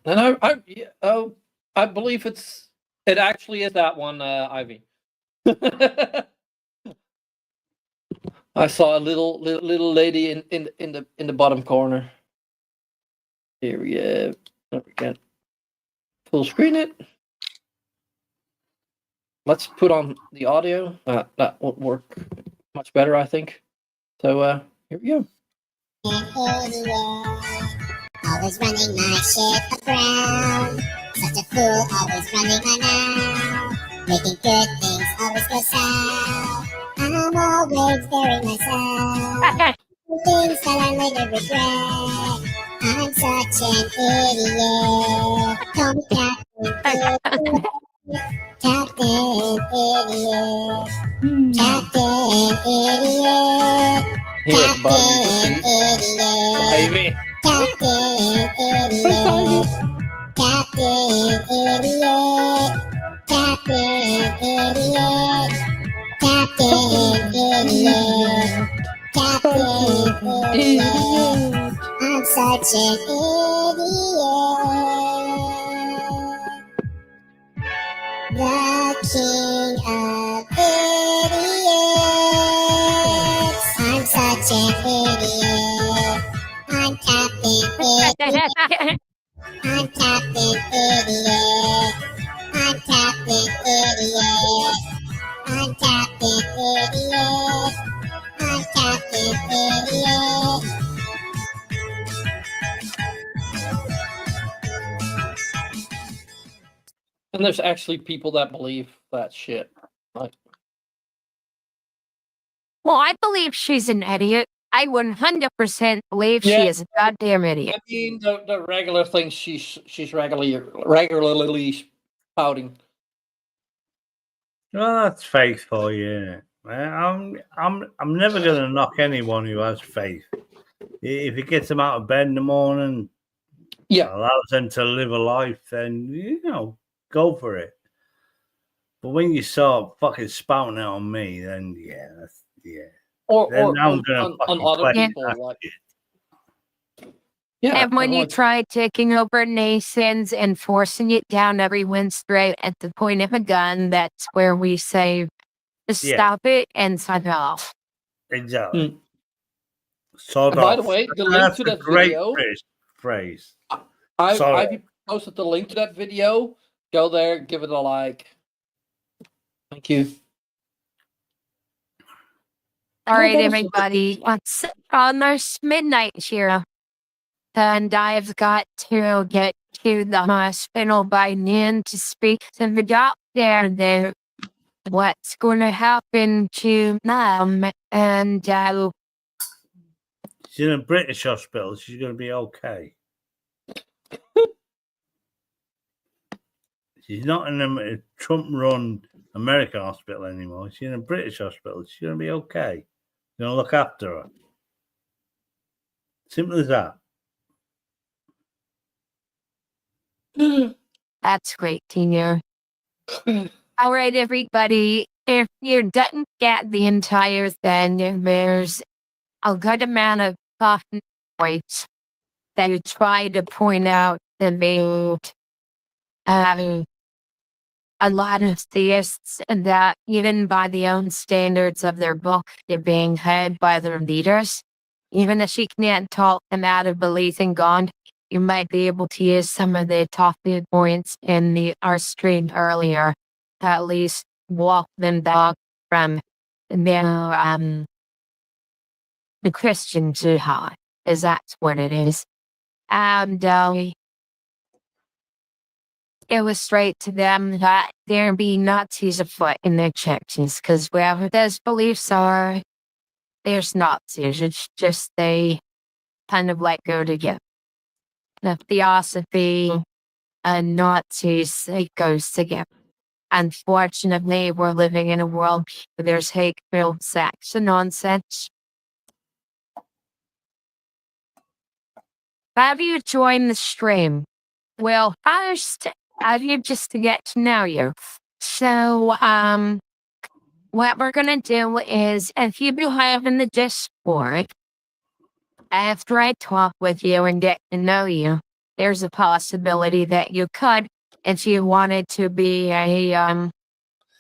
[SPEAKER 5] And I believe it actually is that one, Ivy. I saw a little lady in the bottom corner. Here we go. There we go. Full screen it. Let's put on the audio. That will work much better, I think. So here we go.
[SPEAKER 11] Always running my shit around. Such a fool, always running my mouth. Making good things always go south. I'm always burying myself. Things that I later regret. I'm such an idiot. Call me Captain Idiot. Captain Idiot. Captain Idiot. Captain Idiot. Captain Idiot. Captain Idiot. Captain Idiot. Captain Idiot. I'm such an idiot. The king of idiots. I'm such an idiot. I'm Captain Idiot. I'm Captain Idiot. I'm Captain Idiot. I'm Captain Idiot. I'm Captain Idiot.
[SPEAKER 5] And there's actually people that believe that shit. Like,
[SPEAKER 1] well, I believe she's an idiot. I 100% believe she is a goddamn idiot.
[SPEAKER 5] I mean, the regular things she's regularly spouting.
[SPEAKER 4] Well, that's faith for you, isn't it? I'm never going to knock anyone who has faith. If it gets them out of bed in the morning, allows them to live a life, then go for it. But when you start fucking spouting it on me, then
[SPEAKER 5] Or
[SPEAKER 4] then I'm
[SPEAKER 5] on
[SPEAKER 4] gonna
[SPEAKER 5] other people. Like,
[SPEAKER 1] and when you try taking over nations and forcing it down everyone's throat at the point of a gun, that's where we say, stop it and sign off.
[SPEAKER 4] Exactly. Sod
[SPEAKER 5] by
[SPEAKER 4] off.
[SPEAKER 5] the way, the link to that video.
[SPEAKER 4] Phrase.
[SPEAKER 5] I posted the link to that video. Go there, give it a like. Thank you.
[SPEAKER 1] All right, everybody. It's almost midnight here. And I've got to get to the hospital by noon to speak to the doctor there. What's going to happen to Mom? And
[SPEAKER 4] she's in a British hospital. She's going to be okay. She's not in a Trump-run American hospital anymore. She's in a British hospital. She's going to be okay. You're going to look after her. Simple as that.
[SPEAKER 1] That's great to hear. All right, everybody. If you didn't get the entire thing, there's a good amount of talking points that you try to point out about a lot of theists that, even by the own standards of their book, they're being heard by their leaders. Even if you can't talk them out of believing God, you might be able to use some of the talking points in our stream earlier to at least walk them back from their the Christian jihad, is that's what it is. And illustrate to them that there be Nazis afoot in their churches, because wherever those beliefs are, there's Nazis. It's just they kind of like go together. The theosophy and Nazis, it goes together. Unfortunately, we're living in a world where there's hate-filled sex and nonsense. Have you joined the stream? Well, first, have you just to get to know you. So, what we're gonna do is, if you behave in the Discord, after I talk with you and get to know you, there's a possibility that you could, if you wanted to be a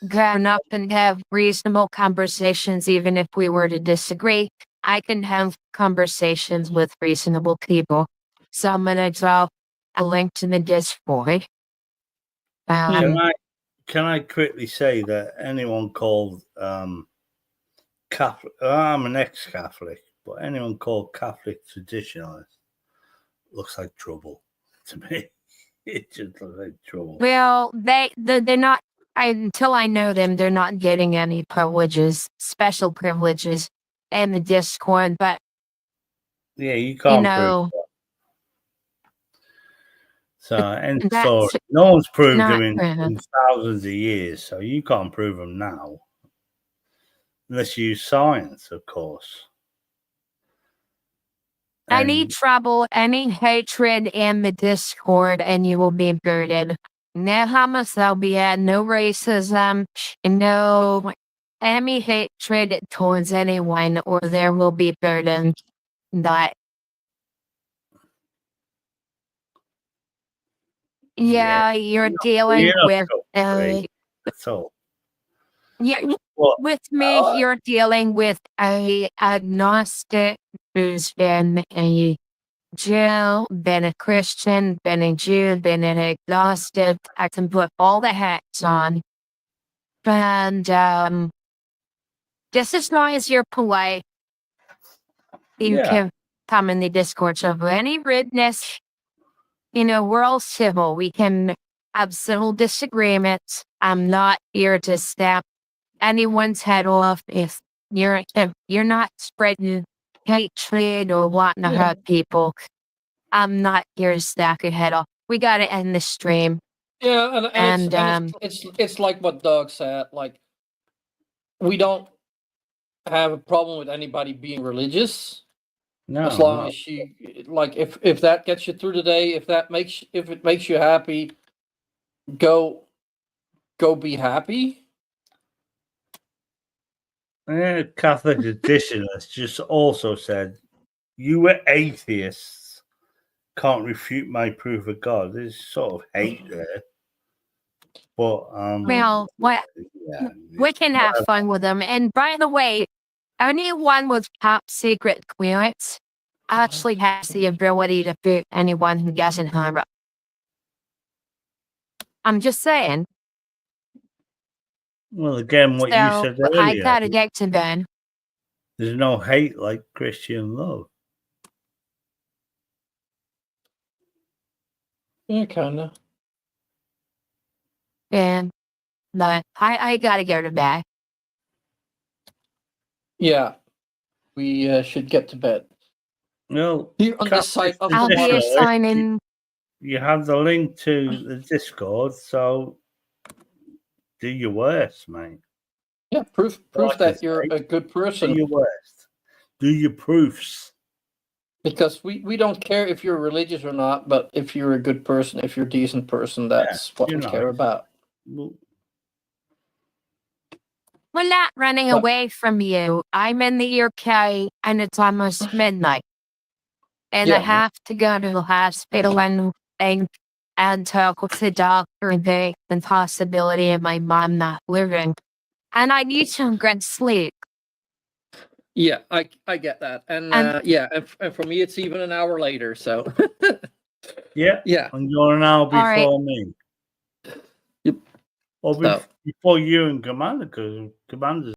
[SPEAKER 1] grown up and have reasonable conversations, even if we were to disagree, I can have conversations with reasonable people. So I'm gonna drop a link to the Discord.
[SPEAKER 4] Can I quickly say that anyone called Catholic, I'm an ex-Catholic, but anyone called Catholic traditionalist looks like trouble to me. It just looks like trouble.
[SPEAKER 1] Well, they're not. Until I know them, they're not getting any privileges, special privileges, in the Discord. But
[SPEAKER 4] yeah, you can't prove that. So, and so no one's proved them in thousands of years, so you can't prove them now. Unless you use science, of course.
[SPEAKER 1] Any trouble, any hatred in the Discord, and you will be booted. No homophobia, no racism, no any hatred towards anyone, or there will be burden that. Yeah, you're dealing with.
[SPEAKER 4] That's all.
[SPEAKER 1] Yeah, with me, you're dealing with a agnostic who's been a Jew, been a Christian, been a Jew, been an agnostic. I can put all the hats on. And just as long as you're polite, you can come in the Discord. So for any rudeness, we're all civil. We can have civil disagreements. I'm not here to snap anyone's head off if you're not spreading hatred or wanting to hurt people. I'm not here to snap your head off. We gotta end the stream.
[SPEAKER 5] Yeah, and it's like what Doug said. Like, we don't have a problem with anybody being religious.
[SPEAKER 4] No,
[SPEAKER 5] as long as you like, if that gets you through the day, if it makes you happy, go be happy.
[SPEAKER 4] Catholic traditionalists just also said, "You were atheists, can't refute my proof of God." There's sort of hate there, but
[SPEAKER 1] well, we can have fun with them. And by the way, anyone with top secret clearance actually has the ability to boot anyone who doesn't have it. I'm just saying.
[SPEAKER 4] Well, again, what you said earlier.
[SPEAKER 1] I gotta get to Ben.
[SPEAKER 4] There's no hate like Christian love.
[SPEAKER 5] Yeah, kinda.
[SPEAKER 1] And but I gotta go to bed.
[SPEAKER 5] Yeah, we should get to bed.
[SPEAKER 4] No,
[SPEAKER 5] here on the site of
[SPEAKER 1] I'll be assigning.
[SPEAKER 4] You have the link to the Discord, so do your worst, mate.
[SPEAKER 5] Yeah, proof that you're a good person.
[SPEAKER 4] Do your worst. Do your proofs.
[SPEAKER 5] Because we don't care if you're religious or not, but if you're a good person, if you're a decent person, that's what we care about.
[SPEAKER 1] We're not running away from you. I'm in the UK and it's almost midnight. And I have to go to the hospital and talk with the doctor about the possibility of my mom not living. And I need some good sleep.
[SPEAKER 5] Yeah, I get that, and and for me it's even an hour later. So
[SPEAKER 4] yeah, and you're an hour before me.
[SPEAKER 5] Yep.
[SPEAKER 4] Or before you and Commander, because Commander's